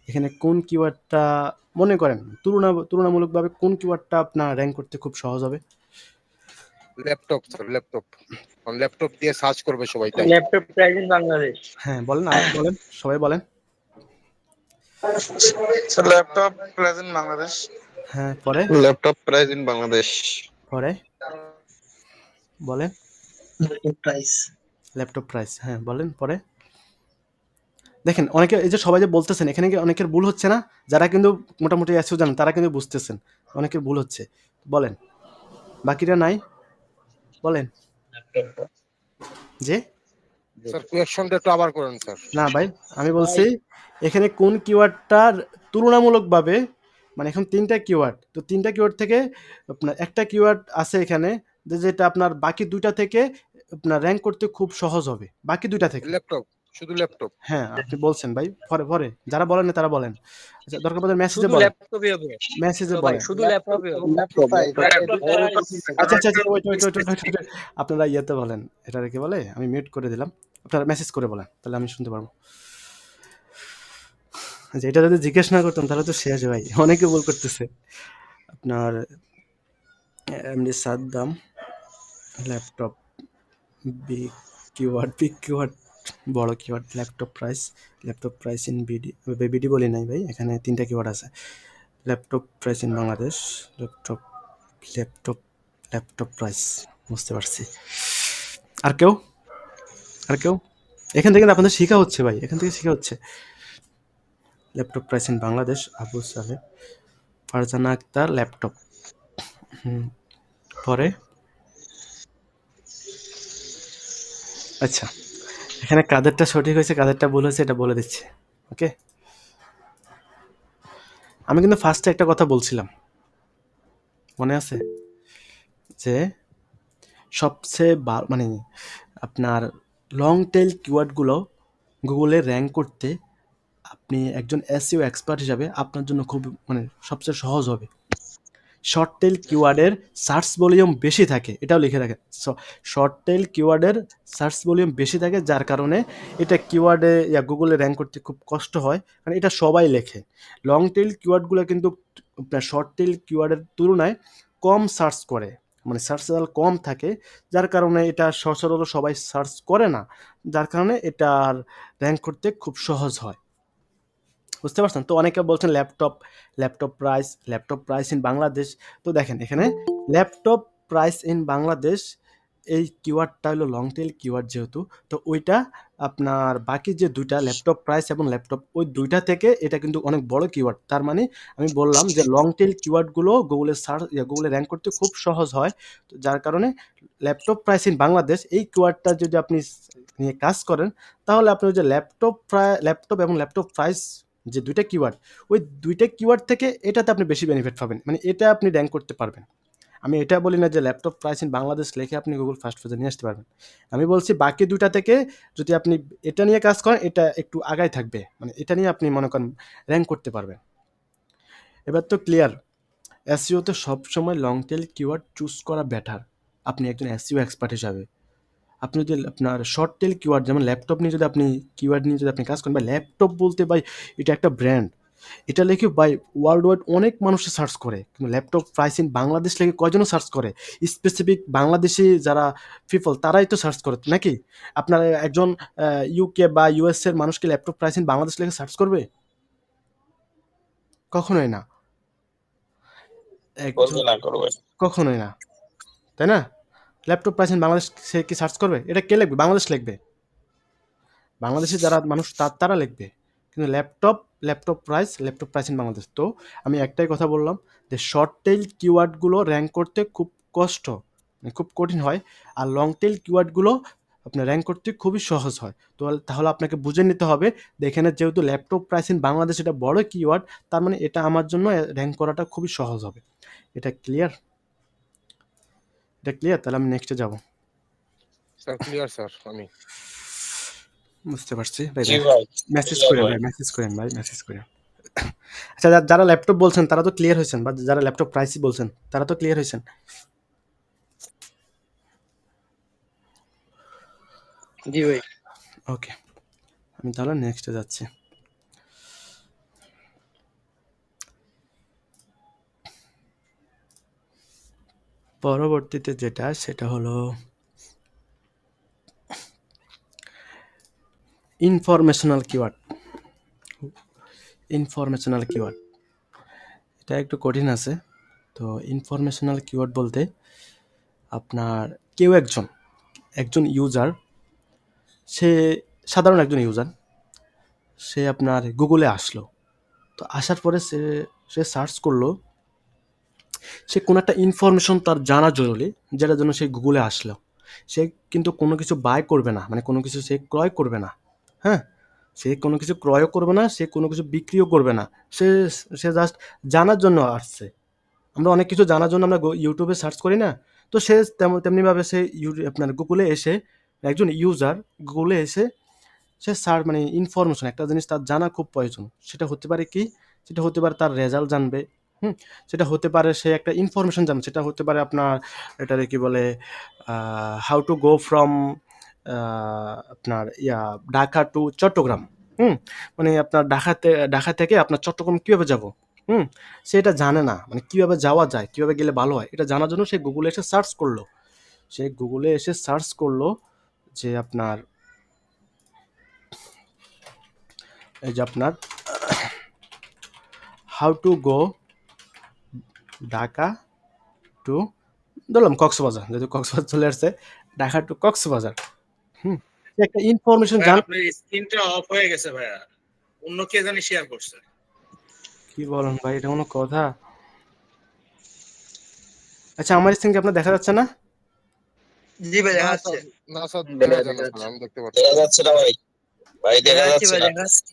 [SPEAKER 1] এখানে কোন কিওয়ার্ডটা মনে করেন তুলনামূলকভাবে কোন কিওয়ার্ডটা আপনার র্যাঙ্ক করতে খুব সহজ হবে?
[SPEAKER 2] Laptop sir, laptop. ল্যাপটপ দিয়ে সার্চ করবে সবাই, তাই।
[SPEAKER 4] Laptop price in Bangladesh.
[SPEAKER 1] হ্যাঁ বলেন, আর বলেন, সবাই বলেন।
[SPEAKER 3] Sir laptop present Bangladesh.
[SPEAKER 1] হ্যাঁ, পরে
[SPEAKER 3] ল্যাপটপ প্রাইস ইন বাংলাদেশ।
[SPEAKER 1] পরে বলেন
[SPEAKER 3] ল্যাপটপ প্রাইস।
[SPEAKER 1] ল্যাপটপ প্রাইস, হ্যাঁ বলেন পরে। দেখেন অনেকে, এই যে সবাই যে বলতেছেন, এখানে কি অনেকের ভুল হচ্ছে না? যারা কিন্তু মোটামুটি এসেও জানেন তারা কিন্তু বুঝতেছেন, অনেকের ভুল হচ্ছে, বলেন। বাকিটা নাই বলেন যে
[SPEAKER 2] স্যার কোয়েশ্চনটা একটু আবার করেন স্যার।
[SPEAKER 1] না ভাই, আমি বলছি এখানে কোন কিওয়ার্ডটার তুলনামূলকভাবে, মানে এখন 3টা কিওয়ার্ড, তো 3টা কিওয়ার্ড থেকে আপনার একটা কিওয়ার্ড আছে এখানে যেটা আপনার বাকি 2টা থেকে আপনার র্যাঙ্ক করতে খুব সহজ হবে, বাকি 2টা থেকে।
[SPEAKER 2] ল্যাপটপ, শুধু ল্যাপটপ।
[SPEAKER 1] হ্যাঁ, আপনি বলছেন ভাই, পরে পরে যারা বলেন না তারা বলেন। আচ্ছা, দরকার পড়লে মেসেজে
[SPEAKER 3] শুধু
[SPEAKER 1] বলেন,
[SPEAKER 3] ল্যাপটপই হবে
[SPEAKER 1] মেসেজে
[SPEAKER 3] তো ভাই,
[SPEAKER 1] বলেন।
[SPEAKER 3] শুধু ল্যাপটপই হবে।
[SPEAKER 1] আচ্ছা আচ্ছা আচ্ছা, wait, wait, wait, wait, wait, wait. আপনারা ইয়েতে বলেন, এটা কি বলে, আমি মিউট করে দিলাম, আপনারা মেসেজ করে বলেন, তাহলে আমি শুনতে পারবো। আচ্ছা, এটা যদি জিজ্ঞেস না করতাম তাহলে তো শেষ ভাই, অনেকে ভুল করতেছে। আপনার এমনি সাদ্দাম ল্যাপটপ, বিগ কিওয়ার্ড, বড় keyword, laptop price in BD বলি নাই ভাই, এখানে 3টা কিওয়ার্ড আছে। Laptop price in Bangladesh, laptop laptop laptop price, বুঝতে পারছি। আর কেউ আর কেউ এখান থেকে আপনাদের শেখা হচ্ছে ভাই, এখান থেকে শেখা হচ্ছে। Laptop price in Bangladesh, Abu সাহেব, ফারজানা আক্তার ল্যাপটপ। পরে আচ্ছা, এখানে কাদেরটা সঠিক হয়েছে কাদেরটা ভুল হয়েছে এটা বলে দিচ্ছি, ওকে। আমি কিন্তু ফার্স্টে একটা কথা বলছিলাম, মনে আছে, যে সবচেয়ে মানে আপনার লং টেল কিওয়ার্ডগুলো গুগলে র্যাঙ্ক করতে আপনি একজন এসইও এক্সপার্ট হিসাবে আপনার জন্য খুব মানে সবচেয়ে সহজ হবে। শর্ট টেল কিওয়ার্ডের সার্চ ভলিউম বেশি থাকে, এটাও লিখে রাখেন। শর্ট টেল কিওয়ার্ডের সার্চ ভলিউম বেশি থাকে, যার কারণে এটা কিওয়ার্ডে গুগলে র্যাঙ্ক করতে খুব কষ্ট হয়, কারণ এটা সবাই লেখে। লং টেল কিওয়ার্ডগুলো কিন্তু শর্ট টেল কিওয়ার্ডের তুলনায় কম সার্চ করে, মানে সার্চ রেজাল্ট কম থাকে, যার কারণে এটা সচরাচর সবাই সার্চ করে না, যার কারণে এটার র্যাঙ্ক করতে খুব সহজ হয়। বুঝতে পারছেন তো? অনেকে বলছেন ল্যাপটপ প্রাইস ইন বাংলাদেশ। তো দেখেন এখানে ল্যাপটপ প্রাইস ইন বাংলাদেশ, এই কিওয়ার্ডটা হলো লং টেল কিওয়ার্ড যেহেতু, তো ওইটা আপনার বাকি যে 2টা ল্যাপটপ প্রাইস এবং ল্যাপটপ, ওই 2টা থেকে এটা কিন্তু অনেক বড় কিওয়ার্ড। তার মানে আমি বললাম যে লং টেল কিওয়ার্ডগুলো গুগলে র্যাঙ্ক করতে খুব সহজ হয়, তো যার কারণে ল্যাপটপ প্রাইস ইন বাংলাদেশ এই কিওয়ার্ডটা যদি আপনি নিয়ে কাজ করেন, তাহলে আপনি ওই যে ল্যাপটপ এবং ল্যাপটপ প্রাইস যে 2টা কিওয়ার্ড, ওই 2টা কিওয়ার্ড থেকে এটাতে আপনি বেশি বেনিফিট পাবেন, মানে এটা আপনি র্যাঙ্ক করতে পারবেন। আমি এটা বলি না যে ল্যাপটপ প্রাইস ইন বাংলাদেশ লিখে আপনি গুগল ফার্স্ট পেজে নিয়ে আসতে পারবেন। আমি বলছি বাকি 2টা থেকে যদি আপনি এটা নিয়ে কাজ করেন, এটা একটু আগায় থাকবে, মানে এটা নিয়ে আপনি মনে করেন র্যাঙ্ক করতে পারবেন। এবার তো ক্লিয়ার, এসইওতে সবসময় লং টেল কিওয়ার্ড চুজ করা বেটার, আপনি একজন এসইও এক্সপার্ট হিসাবে। আপনি যদি আপনার শর্ট টেল কিওয়ার্ড, যেমন ল্যাপটপ নিয়ে যদি আপনি কিওয়ার্ড নিয়ে যদি আপনি কাজ করেন, বা ল্যাপটপ বলতে ভাই এটা একটা ব্র্যান্ড, এটা লিখে ভাই ওয়ার্ল্ড ওয়াইড অনেক মানুষে সার্চ করে, কিন্তু ল্যাপটপ প্রাইস ইন বাংলাদেশ লিখে কয়জনও সার্চ করে? স্পেসিফিক বাংলাদেশি যারা পিপল তারাই তো সার্চ করে নাকি? আপনার একজন ইউকে বা ইউএস এর মানুষকে ল্যাপটপ প্রাইস ইন বাংলাদেশ লিখে সার্চ করবে? কখনোই না। একজন কখনোই না, তাই না? ল্যাপটপ প্রাইস ইন বাংলাদেশ সে কি সার্চ করবে? এটা কে লিখবে? বাংলাদেশ লিখবে, বাংলাদেশে যারা মানুষ তারা লিখবে। কিন্তু ল্যাপটপ প্রাইস ইন বাংলাদেশ। তো আমি একটাই কথা বললাম যে শর্ট টেল কিওয়ার্ডগুলো র্যাঙ্ক করতে খুব কষ্ট, মানে খুব কঠিন হয়, আর লং টেল কিওয়ার্ডগুলো আপনার র্যাঙ্ক করতে খুবই সহজ হয়। তো তাহলে আপনাকে বুঝে নিতে হবে যে এখানে যেহেতু ল্যাপটপ প্রাইস ইন বাংলাদেশ এটা বড় কিওয়ার্ড, তার মানে এটা আমার জন্য র্যাঙ্ক করাটা খুবই সহজ হবে। এটা ক্লিয়ার? এটা ক্লিয়ার? তাহলে আমি নেক্সটে যাব।
[SPEAKER 2] Sir clear sir. আমি
[SPEAKER 1] বুঝতে পারছি ভাই,
[SPEAKER 3] জি ভাই,
[SPEAKER 1] মেসেজ করেন ভাই, মেসেজ করেন। আচ্ছা, যারা ল্যাপটপ বলছেন তারা তো ক্লিয়ার হয়েছেন, বা যারা ল্যাপটপ প্রাইসই বলছেন তারা তো ক্লিয়ার হয়েছেন।
[SPEAKER 3] জি ভাই।
[SPEAKER 1] ওকে, আমি তাহলে নেক্সটে যাচ্ছি। পরবর্তীতে যেটা, সেটা হলো ইনফরমেশনাল কিওয়ার্ড। এটা একটু কঠিন আছে। তো ইনফরমেশনাল কিওয়ার্ড বলতে আপনার কেউ একজন ইউজার, সে সাধারণ একজন ইউজার, সে আপনার গুগলে আসলো, তো আসার পরে সে সার্চ করলো সে কোনো একটা ইনফরমেশন তার জানা জরুরি, যেটার জন্য সে গুগলে আসলো। সে কিন্তু কোনো কিছু বাই করবে না, মানে কোনো কিছু সে ক্রয় করবে না। হ্যাঁ, সে কোনো কিছু ক্রয়ও করবে না, সে কোনো কিছু বিক্রিও করবে না। সে সে জাস্ট জানার জন্য আসছে। আমরা অনেক কিছু জানার জন্য আমরা ইউটিউবে সার্চ করি না? তো সে তেমনিভাবে সে আপনার গুগলে এসে, একজন ইউজার গুগলে এসে সে মানে ইনফরমেশন, একটা জিনিস তার জানা খুব প্রয়োজন। সেটা হতে পারে কি? সেটা হতে পারে তার রেজাল্ট জানবে। হুম? সেটা হতে পারে সে একটা ইনফরমেশন জানবে। সেটা হতে পারে আপনার এটারে কি বলে, হাউ টু গো ফ্রম আপনার ঢাকা টু চট্টগ্রাম। হুম? মানে আপনার ঢাকা থেকে আপনার চট্টগ্রাম কিভাবে যাব? হুম? সে এটা জানে না। মানে কিভাবে যাওয়া যায়, কিভাবে গেলে ভালো হয়, এটা জানার জন্য সে গুগলে এসে সার্চ করলো। সে গুগলে এসে সার্চ করলো যে আপনার এই যে আপনার how to go Dhaka to, ধরলাম কক্সবাজার, যেহেতু কক্সবাজার চলে আসছে, ঢাকা টু কক্সবাজার। হুম, সে একটা ইনফরমেশন
[SPEAKER 4] ভাই
[SPEAKER 1] জান।
[SPEAKER 4] আপনার স্ক্রিনটা অফ হয়ে গেছে ভাইয়া, অন্য কে জানি শেয়ার করছে।
[SPEAKER 1] কি বলেন ভাই, এটা কোনো কথা? আচ্ছা, আমার স্ক্রিন কি আপনার দেখা যাচ্ছে না?
[SPEAKER 3] জি ভাই
[SPEAKER 2] না
[SPEAKER 3] দেখা যাচ্ছে।
[SPEAKER 2] স্যার, না স্যার,
[SPEAKER 3] দেখা
[SPEAKER 2] দেখা যায় না স্যার,
[SPEAKER 3] যাচ্ছে।
[SPEAKER 2] আমি দেখতে পাচ্ছি।
[SPEAKER 3] দেখা যাচ্ছে না ভাই, ভাই দেখা যাচ্ছে
[SPEAKER 5] ভাই
[SPEAKER 3] না।
[SPEAKER 5] দেখা যাচ্ছে।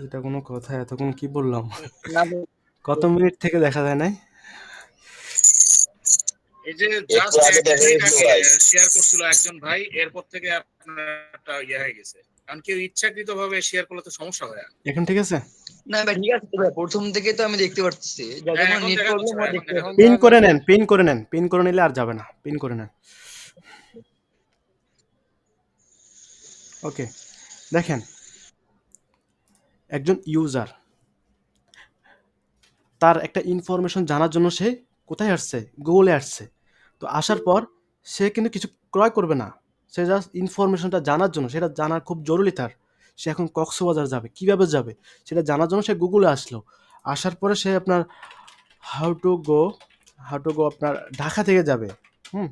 [SPEAKER 1] এটা কোনো কথা? এতক্ষণ কি বললাম?
[SPEAKER 3] না,
[SPEAKER 1] কত মিনিট থেকে দেখা যায় নাই?
[SPEAKER 4] এই যে
[SPEAKER 3] একটু
[SPEAKER 4] জাস্ট
[SPEAKER 3] আগে
[SPEAKER 4] এক
[SPEAKER 3] দেখা
[SPEAKER 4] মিনিট
[SPEAKER 3] গেছিল
[SPEAKER 4] আগে
[SPEAKER 3] ভাই।
[SPEAKER 4] শেয়ার করছিল একজন ভাই, এরপর থেকে আপনার একটা হয়ে গেছে। কারণ কেউ ইচ্ছাকৃত ভাবে শেয়ার করলে তো সমস্যা হয়।
[SPEAKER 1] এখন ঠিক আছে?
[SPEAKER 5] না ভাই ঠিক আছে তো ভাই, প্রথম থেকে তো আমি দেখতে পাচ্ছি,
[SPEAKER 4] হ্যাঁ
[SPEAKER 5] যখন
[SPEAKER 4] এখন
[SPEAKER 5] নেট
[SPEAKER 4] দেখা যাচ্ছে
[SPEAKER 5] প্রবলেম
[SPEAKER 4] ভাই,
[SPEAKER 5] হয়
[SPEAKER 4] এখন
[SPEAKER 5] দেখতে
[SPEAKER 4] দেখা
[SPEAKER 2] এখন
[SPEAKER 5] পাচ্ছি।
[SPEAKER 1] পিন
[SPEAKER 2] দেখা
[SPEAKER 1] করে
[SPEAKER 2] যাচ্ছে।
[SPEAKER 1] নেন, পিন করে নেন, পিন করে নিলে আর যাবে না। পিন করে নেন। ওকে, দেখেন, একজন ইউজার তার একটা ইনফরমেশন জানার জন্য সে কোথায় আসছে? গুগলে আসছে। তো আসার পর সে কিন্তু কিছু ক্রয় করবে না। সে জাস্ট ইনফরমেশনটা জানার জন্য, সেটা জানার খুব জরুরি তার। সে এখন কক্সবাজার যাবে, কিভাবে যাবে সেটা জানার জন্য সে গুগলে আসলো। আসার পরে সে আপনার হাউ টু গো, আপনার ঢাকা থেকে যাবে। হুম,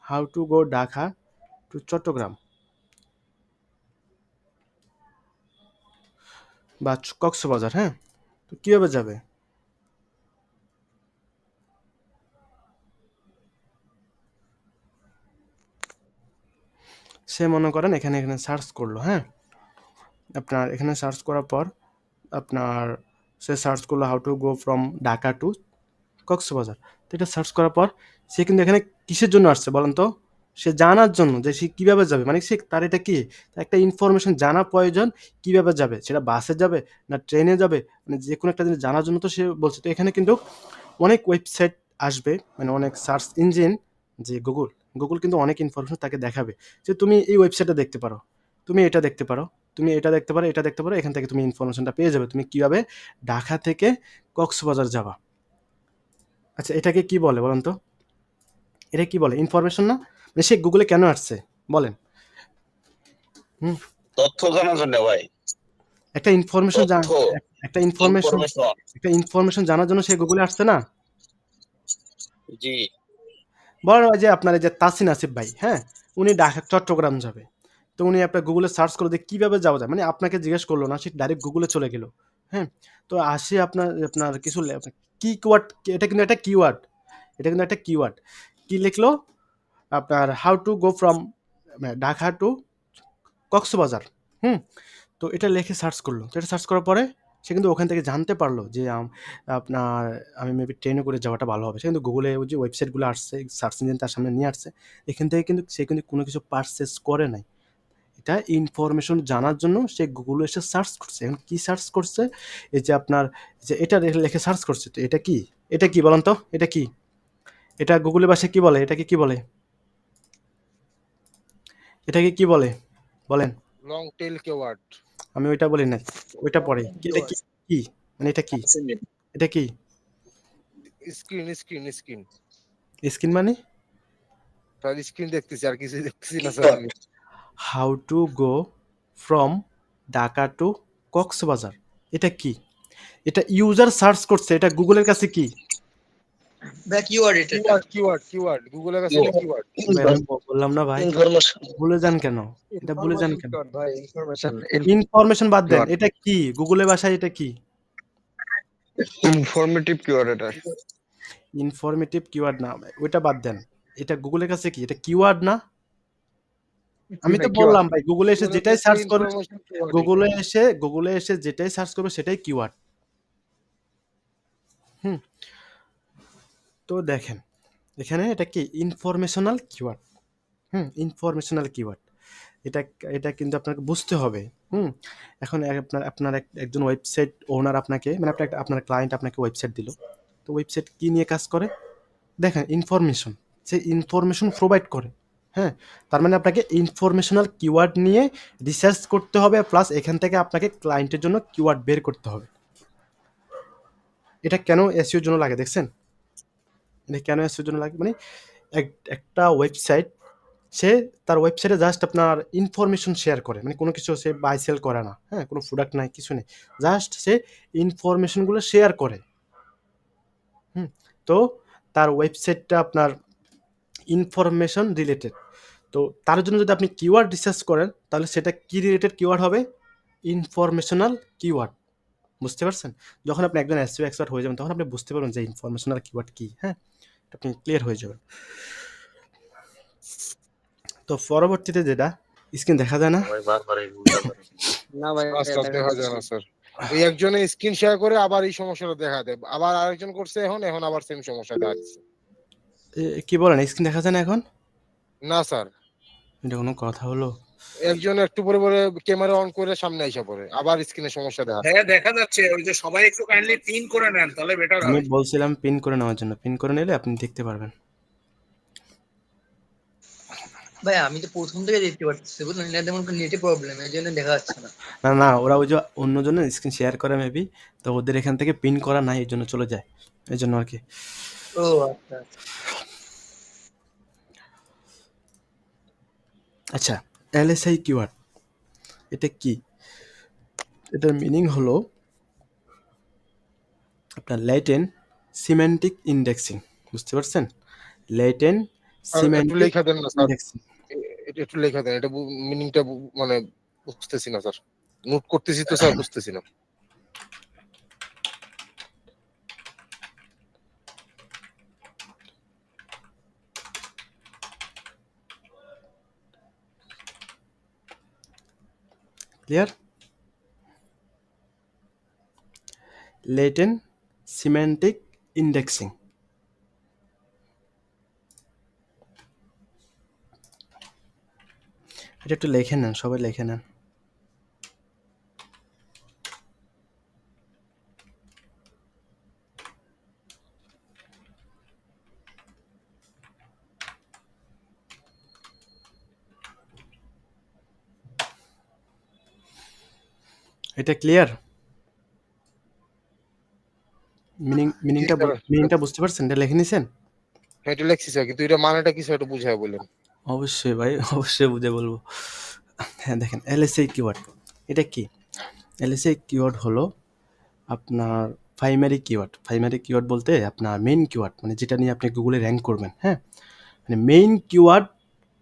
[SPEAKER 1] how to go Dhaka to Chittagong বা কক্সবাজার। হ্যাঁ, তো কিভাবে যাবে? সে মনে করেন এখানে এখানে সার্চ করলো। হ্যাঁ, আপনার এখানে সার্চ করার পর আপনার সে সার্চ করলো how to go from Dhaka to Cox's Bazar. তো এটা সার্চ করার পর সে কিন্তু এখানে কিসের জন্য আসছে বলেন তো? সে জানার জন্য যে সে কীভাবে যাবে, মানে সে তার এটা কি, তার একটা ইনফরমেশন জানা প্রয়োজন। কীভাবে যাবে, সেটা বাসে যাবে না ট্রেনে যাবে, মানে যে কোনো একটা জিনিস জানার জন্য তো সে বলছে। তো এখানে কিন্তু অনেক ওয়েবসাইট আসবে, মানে অনেক সার্চ ইঞ্জিন, যে গুগল কিন্তু অনেক ইনফরমেশন তাকে দেখাবে, যে তুমি এই ওয়েবসাইটটা দেখতে পারো, তুমি এটা দেখতে পারো, তুমি এটা দেখতে পারো, এটা দেখতে পারো। এখান থেকে তুমি ইনফরমেশনটা পেয়ে যাবে তুমি কীভাবে ঢাকা থেকে কক্সবাজার যাবা। আচ্ছা, এটাকে কি বলে বলেন তো? এটা কি বলে? ইনফরমেশন না? মানে সে গুগলে কেন আসছে বলেন? হুম,
[SPEAKER 3] তথ্য জানার জন্য ভাই।
[SPEAKER 1] একটা ইনফরমেশন
[SPEAKER 3] তথ্য,
[SPEAKER 1] একটা ইনফরমেশন,
[SPEAKER 3] ইনফরমেশন।
[SPEAKER 1] জানার জন্য সে গুগলে আসছে না?
[SPEAKER 3] জি।
[SPEAKER 1] বলেন ওই যে আপনার এই যে তাসিন আসিফ ভাই, হ্যাঁ, উনি ঢাকা চট্টগ্রাম যাবে। তো উনি আপনার গুগলে সার্চ করলো যে কিভাবে যাওয়া যায়, মানে আপনাকে জিজ্ঞেস করলো না, সে ডাইরেক্ট গুগলে চলে গেল। হ্যাঁ, তো আসে আপনার আপনার কিছু কিওয়ার্ড, এটা কিন্তু একটা কিওয়ার্ড, এটা কিন্তু একটা কিওয়ার্ড। কি লিখলো? আপনার how to go from Dhaka to Cox's Bazar. হুম, তো এটা লিখে সার্চ করলো। তো এটা সার্চ করার পরে সে কিন্তু ওখান থেকে জানতে পারলো যে আপনার আমি মেবি ট্রেনে করে যাওয়াটা ভালো হবে। সে কিন্তু গুগলে ওই যে ওয়েবসাইটগুলো আসছে, সার্চ ইঞ্জিন তার সামনে নিয়ে আসছে। এখান থেকে কিন্তু সে কিন্তু কোনো কিছু পারচেস করে নাই। এটা ইনফরমেশন জানার জন্য সে গুগলে এসে সার্চ করছে। এখন কি সার্চ করছে? এই যে আপনার যে এটা লিখে সার্চ করছে। তো এটা কি? এটা কি বলেন তো? এটা কি? এটা গুগলের ভাষায় কি বলে? এটাকে কি বলে? এটাকে কি বলে? বলেন।
[SPEAKER 2] Long tail keyword.
[SPEAKER 1] আমি ওইটা বলি নাই। ওইটা পরে। এটা কি? কি? মানে এটা কি? এটা কি?
[SPEAKER 2] স্ক্রিন।
[SPEAKER 1] স্ক্রিন মানে?
[SPEAKER 2] তার স্ক্রিন দেখতেছি, আর কিছু দেখতেছি না স্যার আমি।
[SPEAKER 1] How to go from Dhaka to Cox's Bazar. এটা কি? এটা ইউজার সার্চ করছে। এটা গুগলের কাছে কি?
[SPEAKER 5] ভাই কিওয়ার্ড এটা।
[SPEAKER 2] কিওয়ার্ড গুগলের কাছে এটা কিওয়ার্ড।
[SPEAKER 1] ভাই আমি বললাম না ভাই,
[SPEAKER 3] ইনফরমেশন।
[SPEAKER 1] ভুলে যান কেন? এটা ভুলে যান
[SPEAKER 5] ইনফরমেশন
[SPEAKER 1] কেন?
[SPEAKER 5] কিওয়ার্ড ভাই, ইনফরমেশন।
[SPEAKER 1] ইনফরমেশন বাদ দেন,
[SPEAKER 5] কিওয়ার্ড।
[SPEAKER 1] এটা কি? গুগলের ভাষায় এটা কি?
[SPEAKER 5] ইনফরমেটিভ কিওয়ার্ড এটা।
[SPEAKER 1] ইনফরমেটিভ কিওয়ার্ড না, ওইটা বাদ দেন। এটা গুগলের কাছে কি এটা কিওয়ার্ড না? আমি তো
[SPEAKER 2] হ্যাঁ, keyword।
[SPEAKER 1] বললাম ভাই গুগলে এসে
[SPEAKER 2] Google-এর
[SPEAKER 1] যেটাই
[SPEAKER 2] কাছে
[SPEAKER 1] সার্চ করবে,
[SPEAKER 2] information keyword-ই।
[SPEAKER 1] গুগলে এসে যেটাই সার্চ করবে সেটাই কিওয়ার্ড। হুম, তো দেখেন এখানে এটা কি ইনফরমেশনাল কিওয়ার্ড। Informational keyword. এটা এটা কিন্তু আপনাকে বুঝতে হবে। হুম, এখন আপনার একজন ওয়েবসাইট ওনার আপনাকে মানে আপনার ক্লায়েন্ট আপনাকে ওয়েবসাইট দিল, তো ওয়েবসাইট কি নিয়ে কাজ করে? দেখেন ইনফরমেশন, সে ইনফরমেশন প্রোভাইড করে। হ্যাঁ, তার মানে আপনাকে ইনফরমেশনাল কিওয়ার্ড নিয়ে রিসার্চ করতে হবে, প্লাস এখান থেকে আপনাকে ক্লায়েন্টের জন্য কিওয়ার্ড বের করতে হবে। এটা কেন এসইওর জন্য লাগে দেখছেন? এটা কেন এসইওর জন্য লাগে মানে একটা ওয়েবসাইট, সে তার ওয়েবসাইটে জাস্ট আপনার ইনফরমেশন শেয়ার করে, মানে কোনো কিছু সে বাই সেল করে না, হ্যাঁ, কোনো প্রোডাক্ট নাই, কিছু নেই, জাস্ট সে ইনফরমেশনগুলো শেয়ার করে। তো তার ওয়েবসাইটটা আপনার ইনফরমেশন রিলেটেড। তো তার জন্য যদি আপনি কিওয়ার্ড রিসার্চ করেন তাহলে সেটা কি রিলেটেড কিওয়ার্ড হবে? Informational keyword. বুঝতে পারছেন? যখন আপনি একজন এসইও এক্সপার্ট হয়ে যাবেন তখন আপনি বুঝতে পারবেন যে ইনফরমেশনাল কিওয়ার্ড কি। হ্যাঁ, আপনি ক্লিয়ার হয়ে যাবেন। তো পরবর্তীতে যেটা স্ক্রিন দেখা যায় না,
[SPEAKER 5] না ভাই
[SPEAKER 2] স্যার দেখা যায় না স্যার। ওই একজনে স্ক্রিন শেয়ার করে আবার এই সমস্যাটা দেখা দেয়, আবার আরেকজন করছে এখন আবার সেম সমস্যা দেখা দিচ্ছে।
[SPEAKER 1] কি বলেন স্ক্রিন দেখা যায় না এখন?
[SPEAKER 2] না স্যার,
[SPEAKER 1] এটা কোনো কথা হলো?
[SPEAKER 2] একজন একটু পরে পরে ক্যামেরা অন করে সামনে আইসা পড়ে আবার স্ক্রিনে সমস্যা দেখা দেয়।
[SPEAKER 4] হ্যাঁ দেখা যাচ্ছে, ওই যে সবাই একটু কাইন্ডলি পিন করে নেন তাহলে বেটার
[SPEAKER 1] আমি
[SPEAKER 4] হয়।
[SPEAKER 1] বলছিলাম পিন করে নেওয়ার জন্য, পিন করে নিলে আপনি দেখতে পারবেন।
[SPEAKER 5] ভাই আমি তো প্রথম থেকে দেখতে পাচ্ছি, বুঝলেন, এটা তেমন নেটে প্রবলেম, এই জন্য দেখা যাচ্ছে না।
[SPEAKER 1] না না, ওরা ওই যে অন্যজনের স্ক্রিন শেয়ার করে মেবি, তো ওদের এখান থেকে পিন করা নাই, এই জন্য চলে যায়, এই জন্য আর কি।
[SPEAKER 5] ও আচ্ছা আচ্ছা।
[SPEAKER 1] আচ্ছা, এলএসআই কিওয়ার্ড এটা কি? এটার মিনিং হলো আপনার ল্যাটেন্ট সিমেন্টিক ইন্ডেক্সিং। বুঝতে পারছেন? ল্যাটেন্ট
[SPEAKER 2] আর একটু
[SPEAKER 1] সিমেন্টিক
[SPEAKER 2] লেখা দেন না স্যার,
[SPEAKER 1] ইন্ডেক্সিং।
[SPEAKER 2] এটা একটু লেখা দেন, এটা মিনিংটা মানে বুঝতেছি না স্যার, নোট করতেছি তো স্যার, বুঝতেছি না।
[SPEAKER 1] ক্লিয়ার? Latent semantic indexing. এটা একটু লিখে নেন, সবাই লিখে নেন। এটা ক্লিয়ার?
[SPEAKER 2] জি স্যার,
[SPEAKER 1] মিনিংটা বুঝতে পারছেন? এটা লিখে নিছেন?
[SPEAKER 2] হ্যাঁ এটা লেখছি স্যার, কিন্তু এটা মানেটা কি স্যার একটু বুঝায় বলেন।
[SPEAKER 1] অবশ্যই ভাই, অবশ্যই বুঝে বলবো। হ্যাঁ দেখেন এলএসআই কিওয়ার্ড এটা কি? এলএসআই কিওয়ার্ড হলো আপনার প্রাইমারি কিওয়ার্ড। প্রাইমারি কিওয়ার্ড বলতে আপনার মেইন কিওয়ার্ড, মানে যেটা নিয়ে আপনি গুগলে র্যাঙ্ক করবেন। হ্যাঁ, মানে মেইন কিওয়ার্ড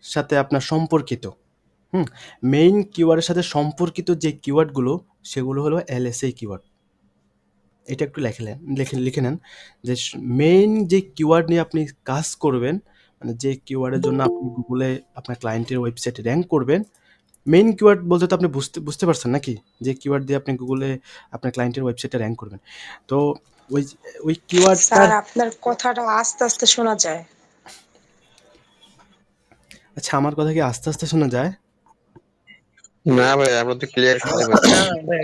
[SPEAKER 1] সাথে আপনার সম্পর্কিত। মেইন কিওয়ার্ডের সাথে সম্পর্কিত যে কিওয়ার্ডগুলো সেগুলো হলো এলএসআই কিওয়ার্ড। এটা একটু লিখে নেন যে মেইন যে কিওয়ার্ড নিয়ে আপনি কাজ করবেন, মানে যে কিওয়ার্ডের জন্য আপনি গুগলে আপনার ক্লায়েন্টের ওয়েবসাইটে র্যাঙ্ক করবেন। মেইন কিওয়ার্ড বলতে তো আপনি বুঝতে পারছেন নাকি? যে কিওয়ার্ড দিয়ে আপনি গুগলে আপনার ক্লায়েন্টের ওয়েবসাইটে র্যাঙ্ক করবেন। তো ওই ওই কিওয়ার্ডটার,
[SPEAKER 6] স্যার আপনার কথাটা আস্তে আস্তে শোনা যায়।
[SPEAKER 1] আচ্ছা আমার কথা কি আস্তে আস্তে শোনা যায়?
[SPEAKER 3] না ভাই আমরা তো ক্লিয়ার শুনতে পাচ্ছি।
[SPEAKER 5] না ভাই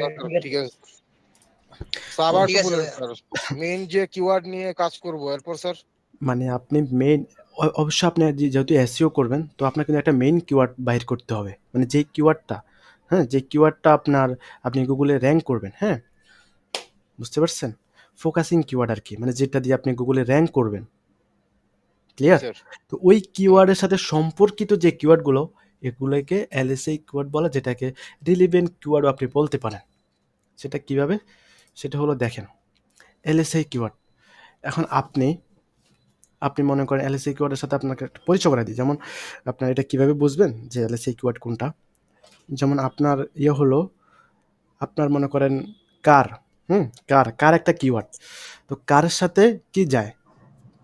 [SPEAKER 2] ঠিক আছে স্যার, আবার
[SPEAKER 5] ঠিক
[SPEAKER 2] একটু
[SPEAKER 5] আছে
[SPEAKER 2] বলেন
[SPEAKER 5] ভাই।
[SPEAKER 2] স্যার, মেইন যে কিওয়ার্ড নিয়ে কাজ করব এরপর স্যার।
[SPEAKER 1] মানে আপনি মেইন, অবশ্যই আপনি যেহেতু এসইও করবেন তো আপনার কিন্তু একটা মেইন কিওয়ার্ড বাইর করতে হবে, মানে যেই কিওয়ার্ডটা, হ্যাঁ, যে কিওয়ার্ডটা আপনি গুগলে র্যাঙ্ক করবেন। হ্যাঁ, বুঝতে পারছেন? ফোকাসিং কিওয়ার্ড আর কি, মানে যেটা দিয়ে আপনি গুগলে র্যাঙ্ক করবেন।
[SPEAKER 2] জি
[SPEAKER 1] ক্লিয়ার?
[SPEAKER 2] স্যার।
[SPEAKER 1] তো ওই কিওয়ার্ডের সাথে সম্পর্কিত যে কিওয়ার্ডগুলো এগুলোকে এলএসআই কিওয়ার্ড বলা, যেটাকে রিলিভেন্ট কিওয়ার্ডও আপনি বলতে পারেন। সেটা কিভাবে? সেটা হলো দেখেন এলএসআই কিওয়ার্ড। এখন আপনি মনে করেন এলএসআই কিওয়ার্ডের সাথে আপনাকে একটা পরিচয় করে দিই। যেমন আপনার এটা কিভাবে বুঝবেন যে এলএসআই কিওয়ার্ড কোনটা? যেমন আপনার হলো আপনার মনে করেন কার, কার একটা কিওয়ার্ড। তো কারের সাথে কি যায়?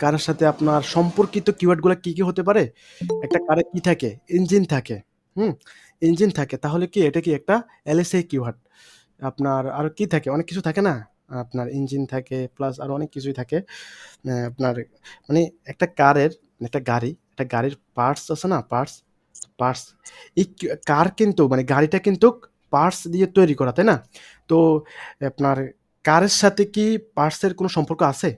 [SPEAKER 1] কারের সাথে আপনার সম্পর্কিত কিওয়ার্ডগুলো কি হতে পারে? একটা কারে কি থাকে? ইঞ্জিন থাকে। হুম? ইঞ্জিন থাকে। তাহলে কি এটা কি একটা এলএসআই কিওয়ার্ড। আপনার আরো কি থাকে? অনেক কিছু থাকে না? আপনার ইঞ্জিন থাকে প্লাস আরো অনেক কিছুই থাকে। আপনার মানে একটা কারের একটা গাড়ির পার্টস আছে না? পার্টস এই কার কিন্তু মানে গাড়িটা কিন্তু পার্টস দিয়ে তৈরি করা, তাই না? তো আপনার কারের সাথে কি পার্টসের কোনো সম্পর্ক আছে?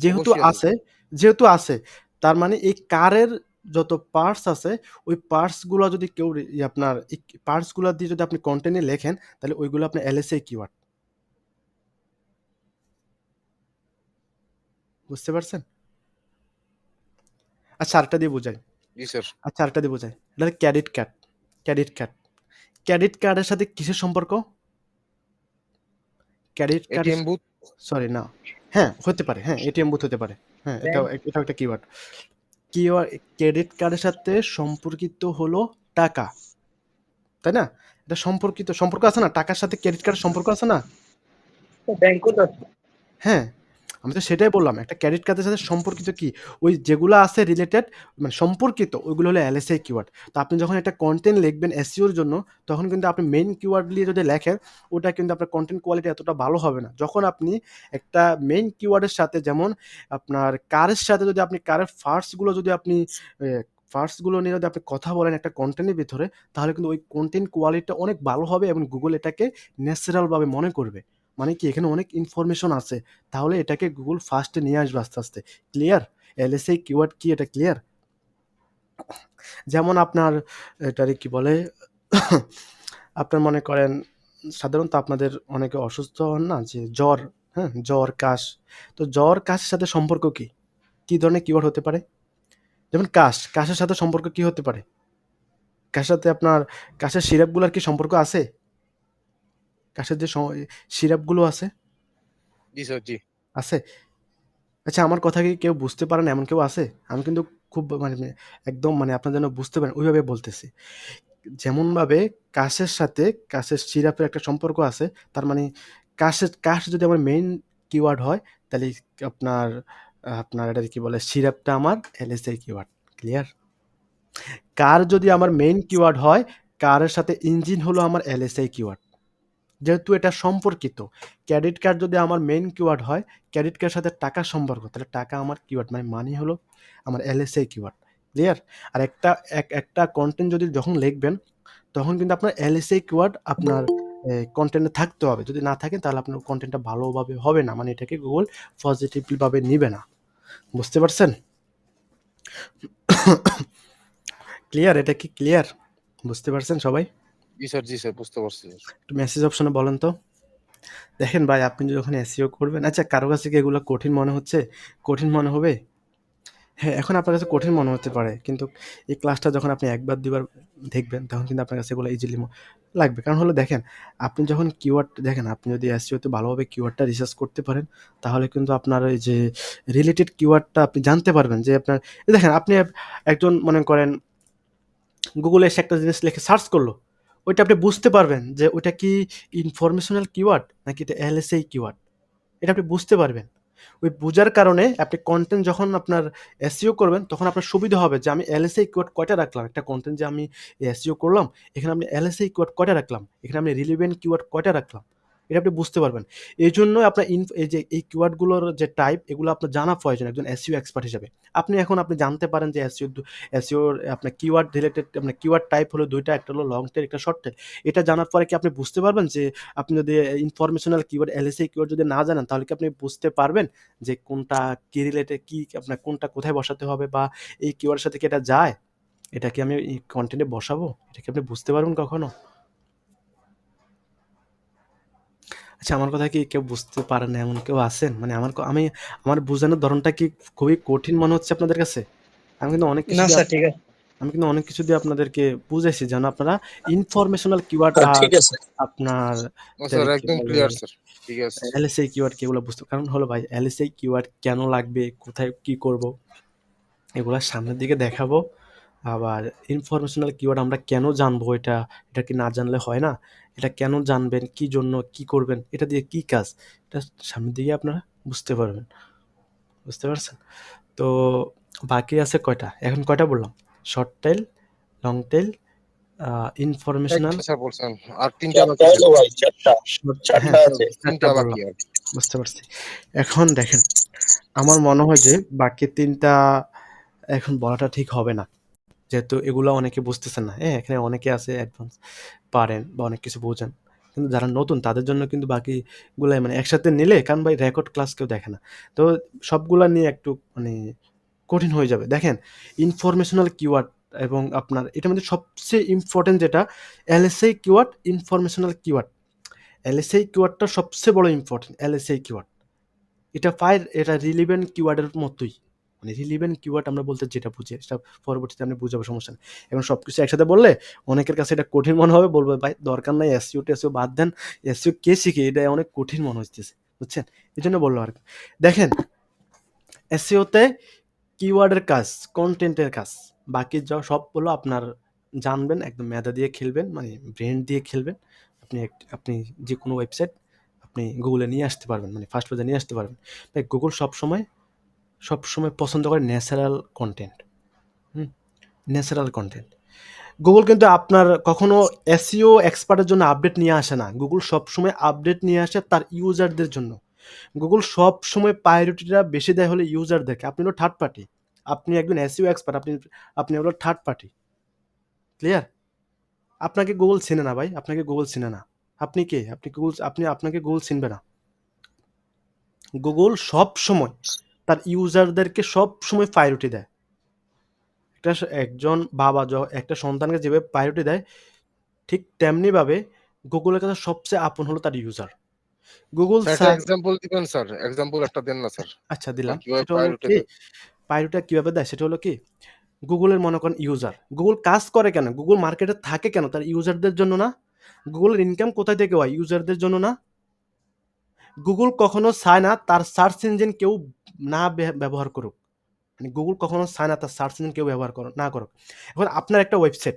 [SPEAKER 1] যেহেতু
[SPEAKER 2] অবশ্যই আছে
[SPEAKER 1] আছে
[SPEAKER 2] স্যার।
[SPEAKER 1] যেহেতু আছে, তার মানে এই কারের যত পার্টস আছে, ওই পার্টস গুলা যদি কেউ আপনার এই পার্টস গুলা দিয়ে যদি আপনি কন্টেন্টে লেখেন, তাহলে ওইগুলো আপনার এলএসআই কিওয়ার্ড। বুঝতে পারছেন? আচ্ছা আরেকটা দিয়ে বোঝাই।
[SPEAKER 2] জি স্যার।
[SPEAKER 1] এটা credit card. Credit card. Credit কার্ডের সাথে কিসের সম্পর্ক? ক্রেডিট কার্ডের
[SPEAKER 2] এটিএম বুথ।
[SPEAKER 1] সরি না। হ্যাঁ, হতে পারে। হ্যাঁ, এটিএম বুথ হতে পারে। হ্যাঁ,
[SPEAKER 5] ব্যাংক।
[SPEAKER 1] এটাও একটা কিওয়ার্ড। ক্রেডিট কার্ডের সাথে সম্পর্কিত হলো টাকা। তাই না? এটা সম্পর্ক আছে না? টাকার সাথে ক্রেডিট কার্ডের সম্পর্ক আছে না?
[SPEAKER 5] ব্যাংকও তো আছে।
[SPEAKER 1] হ্যাঁ, আমি তো সেটাই বললাম। একটা ক্রেডিট কার্ডের সাথে সম্পর্কিত কি? ওই যেগুলা আছে রিলেটেড মানে সম্পর্কিত ওইগুলো হলো এলএসআই কিওয়ার্ড। তো আপনি যখন একটা কনটেন্ট লিখবেন এসইওর জন্য, তখন কিন্তু আপনি মেইন কিওয়ার্ড দিয়ে যদি লেখেন, ওটা কিন্তু আপনার কনটেন্ট কোয়ালিটি এতটা ভালো হবে না। যখন আপনি একটা মেইন কিওয়ার্ডের সাথে যেমন আপনার কারের সাথে যদি আপনি কারের ফার্স্টগুলো যদি আপনি ফার্স্টগুলো নিয়ে যদি আপনি কথা বলেন একটা কনটেন্টের ভিতরে, তাহলে কিন্তু ওই কনটেন্ট কোয়ালিটিটা অনেক ভালো হবে এবং গুগল এটাকে ন্যাচারাল ভাবে মনে করবে। মানে কি এখানে অনেক ইনফরমেশন আছে। তাহলে এটাকে গুগল ফার্স্টে নিয়ে আসবে আস্তে আস্তে। ক্লিয়ার? এলএসআই কিওয়ার্ড কি এটা ক্লিয়ার? যেমন আপনার এটারে কি বলে আপনার মনে করেন সাধারণত আপনাদের অনেকে অসুস্থ হন না যে জ্বর, হ্যাঁ? জ্বর, কাশ। তো জ্বর, কাশের সাথে সম্পর্ক কি? কি ধরনের কিওয়ার্ড হতে পারে? যেমন কাশের সাথে সম্পর্ক কি হতে পারে? কাশের সাথে আপনার কাশের সিরাপগুলার কি সম্পর্ক আছে? কাশের যে সিরাপগুলো আছে,
[SPEAKER 2] জি স্যার, জি।
[SPEAKER 1] আছে? আচ্ছা আমার কথা কি কেউ বুঝতে পারেন এমন কেউ আছে? আমি কিন্তু খুব মানে একদম মানে আপনারা যেন বুঝতে পারেন ওইভাবে বলতেছি। যেমনভাবে কাশের সাথে কাশের সিরাপের একটা সম্পর্ক আছে। তার মানে কাশ যদি আমার মেইন কিওয়ার্ড হয়, তাহলে আপনার আপনার এটাকে কি বলে? সিরাপটা আমার এলএসআই কিওয়ার্ড। ক্লিয়ার? কার যদি আমার মেইন কিওয়ার্ড হয়, কারের সাথে ইঞ্জিন হলো আমার এলএসআই কিওয়ার্ড। যেহেতু এটা সম্পর্কিত। ক্রেডিট কার্ড যদি আমার মেইন কিওয়ার্ড হয়, ক্রেডিট কার্ডের সাথে টাকার সম্পর্ক, তাহলে টাকা আমার কিওয়ার্ড মানে মানি হলো আমার এলএসআই কিওয়ার্ড। ক্লিয়ার? আর একটা কনটেন্ট যদি যখন লিখবেন, তখন কিন্তু আপনার এলএসআই কিওয়ার্ড আপনার কনটেন্টে থাকতে হবে। যদি না থাকে তাহলে আপনার কনটেন্টটা ভালোভাবে হবে না। মানে এটাকে গুগল পজিটিভলি ভাবে নিবে না। বুঝতে পারছেন? ক্লিয়ার? এটা কি ক্লিয়ার? বুঝতে পারছেন সবাই?
[SPEAKER 2] জি স্যার, জি স্যার, বুঝতে পারছি স্যার।
[SPEAKER 1] একটু মেসেজ অপশনে বলেন তো। দেখেন ভাই আপনি যখন এসইও করবেন, আচ্ছা কারো কাছে কি এগুলো কঠিন মনে হচ্ছে? কঠিন মনে হবে? হ্যাঁ, এখন আপনার কাছে কঠিন মনে হতে পারে। কিন্তু এই ক্লাসটা যখন আপনি ১ বার ২ বার দেখবেন, তখন কিন্তু আপনার কাছে এগুলো ইজিলি লাগবে। কারণ হলো দেখেন, আপনি যখন কিওয়ার্ড দেখেন, আপনি যদি SEO তে ভালোভাবে কিওয়ার্ডটা রিসার্চ করতে পারেন, তাহলে কিন্তু আপনার ওই যে রিলেটেড কিওয়ার্ডটা আপনি জানতে পারবেন যে আপনার এই দেখেন আপনি একজন মনে করেন গুগলে এসে একটা জিনিস লিখে সার্চ করলো। ওইটা আপনি বুঝতে পারবেন যে ওইটা কি ইনফরমেশনাল কিওয়ার্ড নাকি এটা এলএসআই কিওয়ার্ড। এটা আপনি বুঝতে পারবেন। ওই বুঝার কারণে আপনি কনটেন্ট যখন আপনার এসইও করবেন তখন আপনার সুবিধা হবে যে আমি এলএসআই কিওয়ার্ড কয়টা রাখলাম। একটা কনটেন্ট যে আমি এসইও করলাম, এখানে আপনি এলএসআই কিওয়ার্ড কয়টা রাখলাম। এখানে আপনি রিলেভেন্ট কিওয়ার্ড কয়টা রাখলাম। এটা আপনি বুঝতে পারবেন। এইজন্য আপনার এই যে এই কিওয়ার্ডগুলোর যে টাইপ এগুলো আপনার জানা প্রয়োজন একজন এসইও এক্সপার্ট হিসেবে। আপনি জানতে পারেন যে এসইওর আপনার কিওয়ার্ড রিলেটেড আপনার কিওয়ার্ড টাইপ হলো ২ টা, একটা হলো লং টেল, একটা শর্ট টেল। এটা জানার পরে কি আপনি বুঝতে পারবেন যে আপনি যদি ইনফরমেশনাল কিওয়ার্ড এলএসআই কিওয়ার্ড যদি না জানেন তাহলে কি আপনি বুঝতে পারবেন যে কোনটা কি রিলেটেড কি আপনার কোনটা কোথায় বসাতে হবে বা এই কিওয়ার্ডের সাথে কি এটা যায়? এটা কি আমি এই কনটেন্টে বসাবো? এটা কি আপনি বুঝতে পারবেন কখনো? আচ্ছা আমার কথা কি কেউ বুঝতে পারেন না এমন কেউ আছেন? মানে আমার বোঝানোর ধরনটা কি খুবই কঠিন মনে হচ্ছে আপনাদের কাছে? আমি কিন্তু অনেক কিছু
[SPEAKER 5] না
[SPEAKER 1] দিয়ে
[SPEAKER 5] স্যার, ঠিক আছে।
[SPEAKER 1] আমি কিন্তু অনেক কিছু দিয়ে আপনাদেরকে বুঝাইছি যেন আপনারা ইনফরমেশনাল কিওয়ার্ড
[SPEAKER 3] হ্যাঁ,
[SPEAKER 1] আর
[SPEAKER 3] ঠিক আছে।
[SPEAKER 1] আপনার
[SPEAKER 2] না
[SPEAKER 1] এটারে
[SPEAKER 2] স্যার,
[SPEAKER 1] কি
[SPEAKER 2] একদম
[SPEAKER 1] বলে
[SPEAKER 2] ক্লিয়ার স্যার। ঠিক আছে।
[SPEAKER 1] এলএসআই কিওয়ার্ড কি এগুলো বুঝতে কারণ হলো ভাই এলএসআই কিওয়ার্ড কেন লাগবে, কোথায় কি করব এগুলা সামনের দিকে দেখাবো। আবার ইনফরমেশনাল কিওয়ার্ড আমরা কেন জানবো এটা কি না জানলে হয় না? এটা কেন জানবেন, কি জন্য, কি করবেন, এটা দিয়ে কি কাজ? এটা সামনের দিকে আপনারা বুঝতে পারবেন। বুঝতে পারছেন? তো বাকি আছে কয়টা? এখন কয়টা বললাম? Short tail, long tail, informational,
[SPEAKER 2] sir বলছেন আর ৩টা বাকি আছে।
[SPEAKER 1] হ্যাঁ,
[SPEAKER 3] আছে।
[SPEAKER 1] ৪টা
[SPEAKER 2] ৩টা
[SPEAKER 1] বললাম।
[SPEAKER 2] বাকি আর।
[SPEAKER 1] বুঝতে পারছি। এখন দেখেন, আমার মনে হয় যে বাকি ৩টা এখন বলাটা ঠিক হবে না। যেহেতু এগুলা অনেকে বুঝতেছেন না। হ্যাঁ? এখানে অনেকে আছে অ্যাডভান্স পারেন বা অনেক কিছু বোঝেন। কিন্তু যারা নতুন তাদের জন্য কিন্তু বাকিগুলাই মানে একসাথে নিলে, কারণ ভাই রেকর্ড ক্লাস কেউ দেখে না। তো সবগুলা নিয়ে একটু মানে কঠিন হয়ে যাবে। দেখেন, ইনফরমেশনাল কিওয়ার্ড এবং আপনার এটার মধ্যে সবচেয়ে ইম্পোর্টেন্ট যেটা LSI keyword, informational keyword. LSI কিওয়ার্ডটা সবচেয়ে বড় ইম্পোর্টেন্ট, এলএসআই কিওয়ার্ড। এটা রিলিভেন্ট কিওয়ার্ডের মতোই। মানে রিলিভেন্ট কিওয়ার্ড আমরা বলতে যেটা বুঝি সেটা পরবর্তীতে আমি বুঝাবো, সমস্যা নেই। এখন সবকিছু একসাথে বললে অনেকের কাছে এটা কঠিন মনে হবে, বলবে ভাই দরকার নাই, এসইও টেসইও বাদ দেন, এসইও কে শিখে, এটা অনেক কঠিন মনে হচ্ছে, বুঝছেন? এই জন্য বললো আর কি। দেখেন, এসইওতে কিওয়ার্ডের কাজ, কন্টেন্টের কাজ, বাকি যা সব হলো আপনার জানবেন, একদম মেধা দিয়ে খেলবেন, মানে ব্রেন দিয়ে খেলবেন। আপনি যে কোনো ওয়েবসাইট আপনি গুগলে নিয়ে আসতে পারবেন, মানে ফার্স্ট পেজে নিয়ে আসতে পারবেন। তাই গুগল সবসময় পছন্দ করে natural content. Natural content. Google কিন্তু আপনার কখনো এসইও এক্সপার্টের জন্য আপডেট নিয়ে আসে না। গুগল সবসময় আপডেট নিয়ে আসে তার ইউজারদের জন্য। গুগল সবসময় প্রায়োরিটিটা বেশি দেয় হলো ইউজারদেরকে। আপনি হলো থার্ড পার্টি। আপনি একজন এসইও এক্সপার্ট, আপনি হলো থার্ড পার্টি। ক্লিয়ার? আপনাকে গুগল চিনে না ভাই, আপনাকে গুগল চিনে না। আপনি কে? আপনাকে গুগল চিনবে না। গুগল সবসময় তার ইউজারদেরকে সবসময় প্রায়োরিটি দেয়। একজন বাবা একটা সন্তানকে যেভাবে প্রায়োরিটি দেয়, ঠিক তেমনিভাবে গুগলের কাছে সবচেয়ে আপন হলো তার ইউজার। গুগল
[SPEAKER 2] স্যার একটা এক্সাম্পল দিবেন স্যার? এক্সাম্পল একটা দেন না স্যার।
[SPEAKER 1] আচ্ছা দিলাম।
[SPEAKER 2] কিভাবে
[SPEAKER 1] সেটা হলো
[SPEAKER 2] প্রায়োরিটি
[SPEAKER 1] কি,
[SPEAKER 2] দেয়?
[SPEAKER 1] প্রায়োরিটিটা কিভাবে দেয়? সেটা হলো কি, গুগলের মনে করেন ইউজার। গুগল কাজ করে কেন? গুগল মার্কেটে থাকে কেন? তার ইউজারদের জন্য না? গুগলের ইনকাম কোথায় থেকে হয়? ইউজারদের জন্য না? গুগল কখনো চায় না তার সার্চ ইঞ্জিন কেউ না ব্যবহার করুক। মানে গুগল কখনো চায় না তার সার্চ ইঞ্জিন কেউ ব্যবহার না করুক। এখন আপনার একটা ওয়েবসাইট,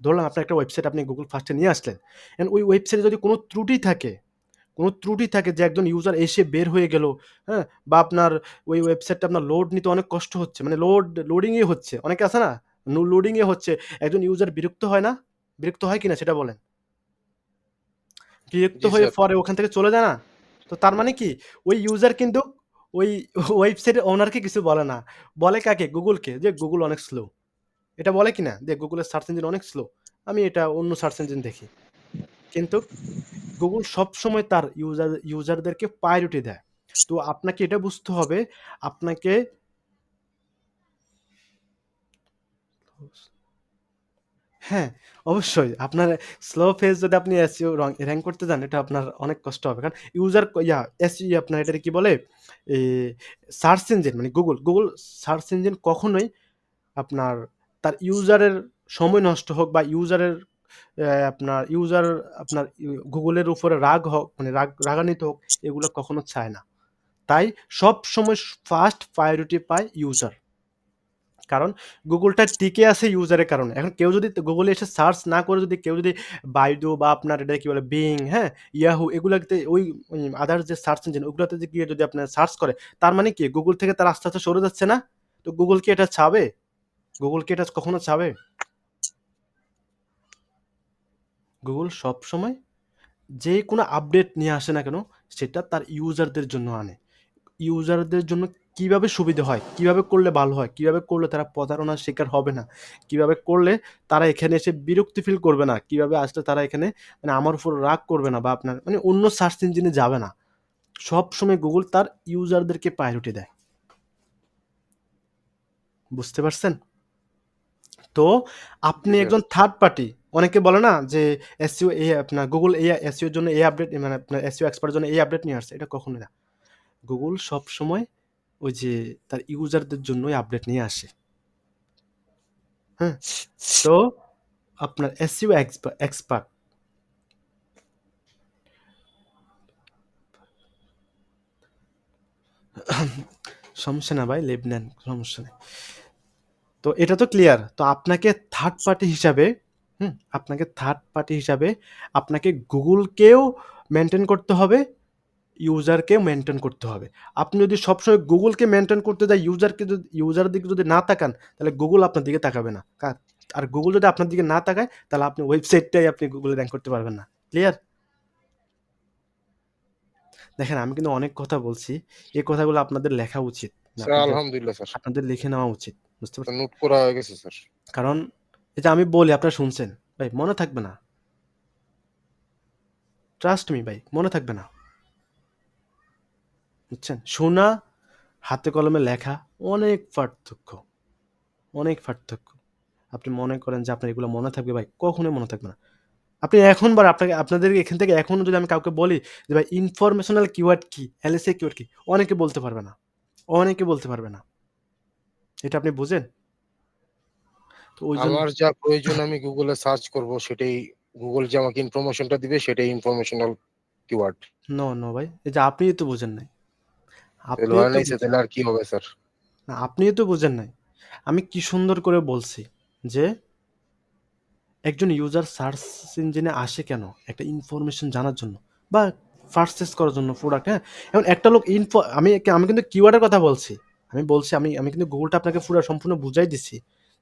[SPEAKER 1] ধরলাম আপনার একটা ওয়েবসাইট আপনি গুগল ফার্স্টে নিয়ে আসলেন। ওই ওয়েবসাইটে যদি কোনো ত্রুটি থাকে যে একজন ইউজার এসে বের হয়ে গেল, হ্যাঁ? বা আপনার ওই ওয়েবসাইটটা আপনার লোড নিতে অনেক কষ্ট হচ্ছে, মানে লোডিংই হচ্ছে। অনেকে আছে না? লোডিংই হচ্ছে। একজন ইউজার বিরক্ত হয় না? বিরক্ত হয় কিনা সেটা বলেন? বিরক্ত
[SPEAKER 2] জি
[SPEAKER 1] হয়ে
[SPEAKER 2] স্যার।
[SPEAKER 1] পরে ওখান থেকে চলে যায় না? তো তার মানে কি? ওই ইউজার কিন্তু ওই ওয়েবসাইটের ওনারকে কিছু বলে না। বলে কাকে? গুগলকে, যে গুগল অনেক স্লো। এটা বলে কিনা? যে গুগলের সার্চ ইঞ্জিন অনেক স্লো। আমি এটা অন্য সার্চ ইঞ্জিন দেখি। কিন্তু গুগল সবসময় তার ইউজারদেরকে প্রায়োরিটি দেয়। তো আপনাকে এটা বুঝতে হবে, আপনাকে হ্যাঁ, অবশ্যই। আপনার স্লো পেজ যদি আপনি এসইও র‍্যাংক করতে যান, এটা আপনার অনেক কষ্ট হবে। কারণ ইউজার এসইও আপনার এটাকে কি বলে? এ সার্চ ইঞ্জিন, মানে গুগল সার্চ ইঞ্জিন কখনোই আপনার তার ইউজারের সময় নষ্ট হোক বা আপনার গুগলের উপরে রাগ হোক, মানে রাগান্বিত হোক, এগুলো কখনো চায় না। তাই সবসময় ফার্স্ট প্রায়োরিটি পায় ইউজার। কারণ গুগলটা টিকে আছে ইউজারের কারণে। এখন কেউ যদি গুগলে এসে সার্চ না করে, যদি কেউ যদি বাইডু বা আপনার এটা কি বলে বিং, হ্যাঁ? ইয়াহু, এগুলাতে ওই আদার্স যে সার্চ ইঞ্জিন ওগুলাতে গিয়ে যদি আপনার সার্চ করে, তার মানে কি গুগল থেকে তারা আস্তে, আস্তে সরে যাচ্ছে না? তো গুগল কি এটা চাবে? গুগল কি এটা কখনো চাবে? গুগল সবসময় যে কোনো আপডেট নিয়ে আসে না কেন, সেটা তার ইউজারদের জন্য আনে। ইউজারদের জন্য কিভাবে সুবিধা হয়, কিভাবে করলে ভালো হয়, কিভাবে করলে তারা প্রতারণার শিকার হবে না, কিভাবে করলে তারা এখানে এসে বিরক্তি ফিল করবে না, কিভাবে আসলে তারা এখানে মানে আমার উপর রাগ করবে না বা আপনার মানে অন্য সার্চ ইঞ্জিনে যাবে না। সবসময় গুগল তার ইউজারদেরকে প্রায়োরিটি দেয়। বুঝতে পারছেন? তো আপনি
[SPEAKER 2] জি স্যার।
[SPEAKER 1] একজন থার্ড পার্টি। অনেকে বলে না যে এসইও আপনার গুগল এসইও এর জন্য আপডেট, মানে আপনার এসইও এক্সপার্ট এর জন্য আপডেট নিয়ে আসছে। এটা কখনোই না। গুগল সবসময় ওই যে তার ইউজারদের জন্যই আপডেট নিয়ে আসে। হ্যাঁ? তো আপনার এসইও এক্সপার্ট সমস্যা না ভাই, লিভ নেন, সমস্যা নেই। তো এটা তো ক্লিয়ার। তো আপনাকে থার্ড পার্টি হিসাবে আপনাকে গুগলকেও মেইনটেইন করতে হবে ইউজারকে মেনটেন করতে হবে। আপনি যদি সবসময় গুগলকে মেনটেন করতে যান, ইউজার দিকে যদি না তাকান, তাহলে গুগল আপনার দিকে তাকাবে না। আর গুগল যদি আপনার দিকে না তাকায়, তাহলে আপনি ওয়েবসাইটটাই আপনি গুগলে র্যাঙ্ক করতে পারবেন না। ক্লিয়ার? দেখেন আমি কিন্তু অনেক কথা বলছি, এই কথাগুলো আপনাদের লেখা উচিত না,
[SPEAKER 2] স্যার আলহামদুলিল্লাহ স্যার,
[SPEAKER 1] আপনাদের লিখে নেওয়া উচিত, বুঝতে পারছেন?
[SPEAKER 2] নোট করা হয়ে গেছে স্যার।
[SPEAKER 1] কারণ এটা আমি বলি আপনারা শুনছেন, ভাই মনে থাকবে না, ট্রাস্ট মি ভাই, মনে থাকবে না, বুঝছেন? শোনা, হাতে কলমে লেখা, অনেক পার্থক্য, অনেক পার্থক্য। আপনি মনে করেন যে আপনার এগুলো মনে থাকবে, ভাই কখনোই মনে থাকবে না। আপনি আপনাদের এখান থেকে এখন যদি আমি কাউকে বলি যে ভাই ইনফরমেশনাল কিওয়ার্ড কি, এলএসএ কিওয়ার্ড কি, অনেকে বলতে পারবে না, অনেকে বলতে পারবে না। এটা আপনি বুঝেন? তো ওই জন্য
[SPEAKER 2] আমার যা প্রয়োজন আমি গুগলে সার্চ করব, সেটাই গুগল যে আমাকে ইনফরমেশনটা দিবে সেটাই ইনফরমেশনাল কিওয়ার্ড।
[SPEAKER 1] নো ভাই, এই যে আপনিই তো বুঝেন নাই,
[SPEAKER 2] তাহলে
[SPEAKER 1] আপনিই
[SPEAKER 2] হয়
[SPEAKER 1] তো
[SPEAKER 2] নাই স্যার,
[SPEAKER 1] বুঝেন
[SPEAKER 2] তাহলে আর কি হবে স্যার?
[SPEAKER 1] না, আপনিই তো বুঝেন নাই। আমি কি সুন্দর করে বলছি যে একজন ইউজার সার্চ ইঞ্জিনে আসে কেন, একটা ইনফরমেশন জানার জন্য বা পারচেজ করার জন্য প্রোডাক্ট। হ্যাঁ, এখন একটা লোক আমি কিন্তু কিওয়ার্ডের কথা বলছি, আমি কিন্তু গুগলটা আপনাকে পুরো সম্পূর্ণ বুঝাই দিচ্ছি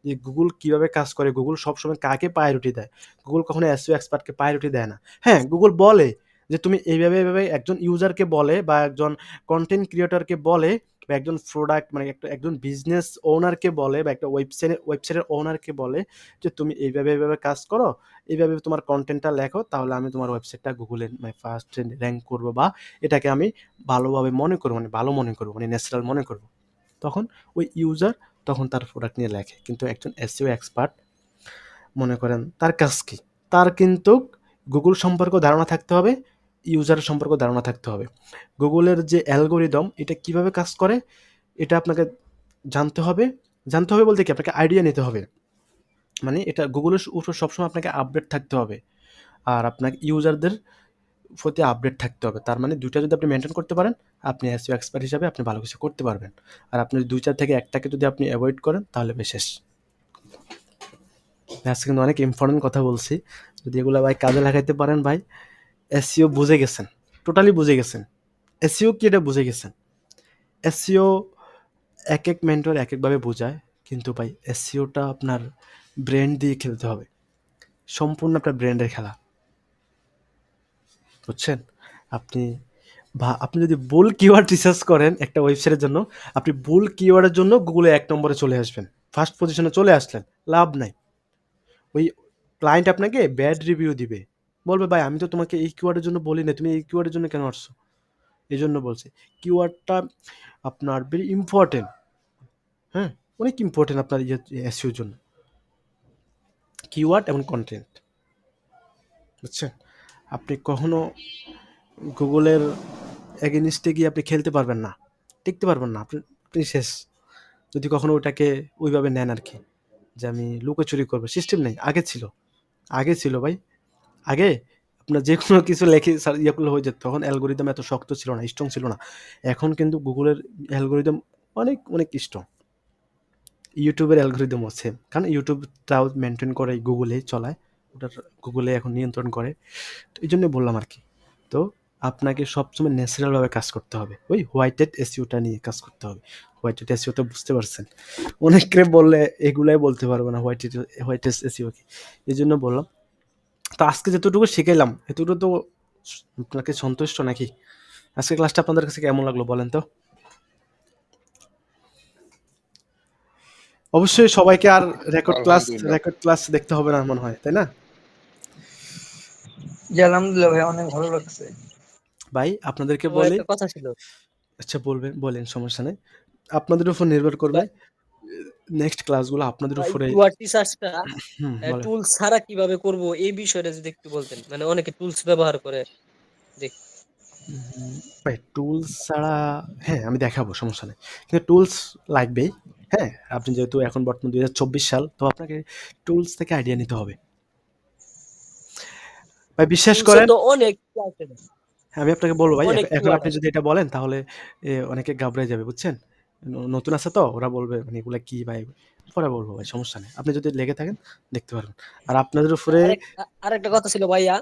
[SPEAKER 1] যে গুগল কিভাবে কাজ করে, গুগল সবসময় কাকে প্রায়োরিটি দেয়। গুগল কখনো এসইও এক্সপার্টকে প্রায়োরিটি দেয় না। হ্যাঁ, গুগল বলে যে তুমি এইভাবে এইভাবে একজন ইউজারকে বলে বা একজন কন্টেন্ট ক্রিয়েটরকে বলে বা একজন প্রোডাক্ট মানে একজন বিজনেস ওনারকে বলে বা একটা ওয়েবসাইটের ওনারকে বলে যে তুমি এইভাবে এইভাবে কাজ করো, এইভাবে তোমার কন্টেন্টটা লেখো, তাহলে আমি তোমার ওয়েবসাইটটা গুগলে মানে ফার্স্ট র্যাঙ্ক করবো বা এটাকে আমি ভালোভাবে মনে করবো, মানে ভালো মনে করবো, মানে ন্যাচারাল মনে করবো। তখন ওই ইউজার তখন তার প্রোডাক্ট নিয়ে লেখে। কিন্তু একজন এসইও এক্সপার্ট মনে করেন তার কাজ কি, তার কিন্তু গুগল সম্পর্কে ধারণা থাকতে হবে, ইউজারের সম্পর্কে ধারণা থাকতে হবে, গুগলের যে অ্যালগোরিদম এটা কিভাবে কাজ করে এটা আপনাকে জানতে হবে। জানতে হবে বলতে কি, আপনাকে আইডিয়া নিতে হবে, মানে এটা গুগলের উপর সবসময় আপনাকে আপডেট থাকতে হবে আর আপনাকে ইউজারদের প্রতি আপডেট থাকতে হবে। তার মানে দুইটা যদি আপনি মেনটেন করতে পারেন, আপনি এসইও এক্সপার্ট হিসাবে আপনি ভালো কিছু করতে পারবেন। আর আপনি দুইটার থেকে একটাকে যদি আপনি অ্যাভয়েড করেন তাহলে শেষ। আজকে কিন্তু অনেক ইম্পর্টেন্ট কথা বলছি, যদি এগুলো ভাই কাজে লাগাইতে পারেন ভাই, এসইও বুঝে গেছেন, টোটালি বুঝে গেছেন, এসইও কি এটা বুঝে গেছেন। এসইও এক এক মেন্টর এক একভাবে বোঝায়, কিন্তু ভাই এসইওটা আপনার ব্রেন দিয়ে খেলতে হবে, সম্পূর্ণ আপনার ব্রেন্ডের খেলা, বুঝছেন? আপনি আপনি যদি ভুল কিওয়ার্ড রিসার্চ করেন একটা ওয়েবসাইটের জন্য, আপনি ভুল কিওয়ার্ডের জন্য গুগলে ১ নম্বরে চলে আসবেন। ফার্স্ট পজিশনে চলে আসলেন, লাভ নাই। ওই ক্লায়েন্ট আপনাকে ব্যাড রিভিউ দিবে। বলবে, "ভাই আমি তো তোমাকে এই কিওয়ার্ডের জন্য বলি নাই, তুমি এই কিওয়ার্ডের জন্য কেন আসছো?" এজন্য বলছি, কিওয়ার্ডটা আপনার ভেরি ইম্পোর্টেন্ট। হ্যাঁ? অনেক ইম্পোর্টেন্ট আপনার এসইওর জন্য। কিওয়ার্ড এবং কনটেন্ট। বুঝছেন? আপনি কখনো গুগলের এগেইনস্টে গিয়ে আপনি খেলতে পারবেন না, টিকতে পারবেন না, আপনি শেষ। যদি কখনো ওটাকে ওইভাবে নেন আরকি, যে আমি লুকোচুরি করবো, সিস্টেম নেই। আগে ছিল ভাই। আগে আপনার যেকোনো কিছু লেখে ইয়ে করলে হয়ে যেত। তখন অ্যালগরিদম এত শক্ত ছিল না, স্ট্রং ছিল না। এখন কিন্তু গুগলের অ্যালগরিদম অনেক স্ট্রং। ইউটিউবের অ্যালগরিদমও সেম। কারণ ইউটিউবটাও মেইনটেইন করে গুগলেই চলায়। ওটার গুগলে এখন নিয়ন্ত্রণ করে। তো এইজন্যই বললাম আরকি। তো আপনাকে সবসময় ন্যাচারাল ভাবে কাজ করতে হবে। ওই হোয়াইট হ্যাট এসইওটা নিয়ে কাজ করতে হবে। হোয়াইট হ্যাট এসইও তো বুঝতে পারছেন। অনেকে বললে এগুলাই বলতে পারবে না হোয়াইট হ্যাট এসইও কি। এজন্য বললাম। তো আজকে যতটুকু শিখাইলাম, এতটুকু তো আপনাকে সন্তুষ্ট নাকি? আজকের ক্লাসটা আপনাদের কাছে কেমন লাগলো বলেন তো? অবশ্যই সবাইকে আর
[SPEAKER 2] আলহামদুলিল্লাহ।
[SPEAKER 1] রেকর্ড ক্লাস দেখতে হবে না মনে হয়, তাই না?
[SPEAKER 5] জি আলহামদুলিল্লাহ ভাই, অনেক ভালো লাগছে।
[SPEAKER 1] ভাই আপনাদেরকে
[SPEAKER 7] আমার
[SPEAKER 1] বলি,
[SPEAKER 7] একটা কথা ছিল
[SPEAKER 1] আচ্ছা বলেন সমস্যা নেই। আপনাদের উপর নির্ভর করবে।
[SPEAKER 7] ভাই।
[SPEAKER 1] নেক্সট ক্লাসগুলো আপনাদের
[SPEAKER 7] ভাই
[SPEAKER 1] উপরে।
[SPEAKER 7] কিওয়ার্ড রিসার্চটা
[SPEAKER 1] বলেন।
[SPEAKER 7] টুলস ছাড়া কিভাবে করব এই বিষয়টা যদি একটু বলতেন, মানে অনেকে টুলস ব্যবহার করে দেখ।
[SPEAKER 1] ভাই টুলস ছাড়া, হ্যাঁ আমি দেখাবো, সমস্যা নেই। কিন্তু টুলস লাগবেই। হ্যাঁ, আপনি যেহেতু এখন বর্তমান ২০২৪ সাল, তো আপনাকে টুলস থেকে আইডিয়া নিতে হবে। ভাই বিশ্বাস
[SPEAKER 7] টুলসে
[SPEAKER 1] করেন,
[SPEAKER 7] তো অনেক আছে,
[SPEAKER 1] আমি আপনাকে বলবো ভাই,
[SPEAKER 7] অনেক
[SPEAKER 1] এখন
[SPEAKER 7] কিওয়ার্ড
[SPEAKER 1] আপনি
[SPEAKER 7] আছে।
[SPEAKER 1] যদি এটা বলেন তাহলে অনেকে ঘাবড়ে যাবে, বুঝছেন? নতুন আছে তো, ওরা বলবে মানে এগুলা কি ভাই? পরে বলবো ভাই, সমস্যা নেই। আপনি যদি লেগে থাকেন দেখতে পারবেন। আর আপনাদের উপরে
[SPEAKER 7] আরেকটা কথা ছিল ভাইয়া,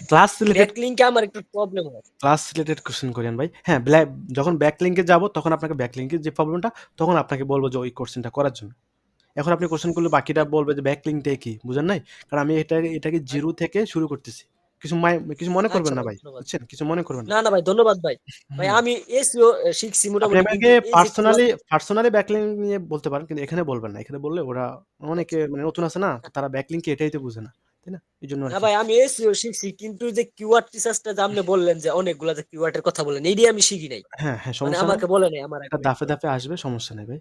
[SPEAKER 1] ক্লাস রিলেটেড
[SPEAKER 7] ব্যাকলিংকে আমার একটু প্রবলেম হয়।
[SPEAKER 1] ক্লাস রিলেটেড কোশ্চেন করেন ভাই। হ্যাঁ, যখন ব্যাকলিংকে যাব তখন আপনাকে ব্যাকলিংকের যে প্রবলেমটা তখন আপনাকে বলবো যে ওই কোশ্চেনটা করার জন্য। এখন আপনি কোশ্চেন করলে বাকিটা বলবে যে ব্যাকলিংটা কি, বুঝেন নাই? কারণ আমি এটাকে জিরো থেকে শুরু করতেছি। কিছু মনে করবেন
[SPEAKER 7] আচ্ছা
[SPEAKER 1] না
[SPEAKER 7] ভাই,
[SPEAKER 1] ভাই,
[SPEAKER 7] ধন্যবাদ।
[SPEAKER 1] বুঝছেন? কিছু মনে করবেন না।
[SPEAKER 7] না, না ভাই, ধন্যবাদ ভাই। ভাই
[SPEAKER 1] হুম।
[SPEAKER 7] আমি এসইও শিখছি
[SPEAKER 1] আপনি
[SPEAKER 7] মোটামুটি,
[SPEAKER 1] আমাকে
[SPEAKER 7] কিন্তু এই যে
[SPEAKER 1] পার্সোনালি ব্যাকলিং নিয়ে বলতে পারেন, কিন্তু এখানে বলবেন না। এখানে বললে ওরা অনেকে মানে নতুন আছে না, তো তারা ব্যাকলিং কি এটাই তো বুঝে না, তাই না? এইজন্য
[SPEAKER 7] না
[SPEAKER 1] আরকি।
[SPEAKER 7] ভাই, আমি এসইও শিখছি, কিন্তু যে কিওয়ার্ড রিসার্চটা যে আপনি বললেন যে অনেকগুলা যে কিওয়ার্ডের কথা বললেন, এইটাই আমি শিখি নাই।
[SPEAKER 1] হ্যাঁ, হ্যাঁ,
[SPEAKER 7] মানে
[SPEAKER 1] সমস্যা নাই।
[SPEAKER 7] আমাকে বলে নাই আমার এক
[SPEAKER 1] এটা
[SPEAKER 7] বন্ধু।
[SPEAKER 1] ধাপে ধাপে আসবে, সমস্যা নেই ভাই।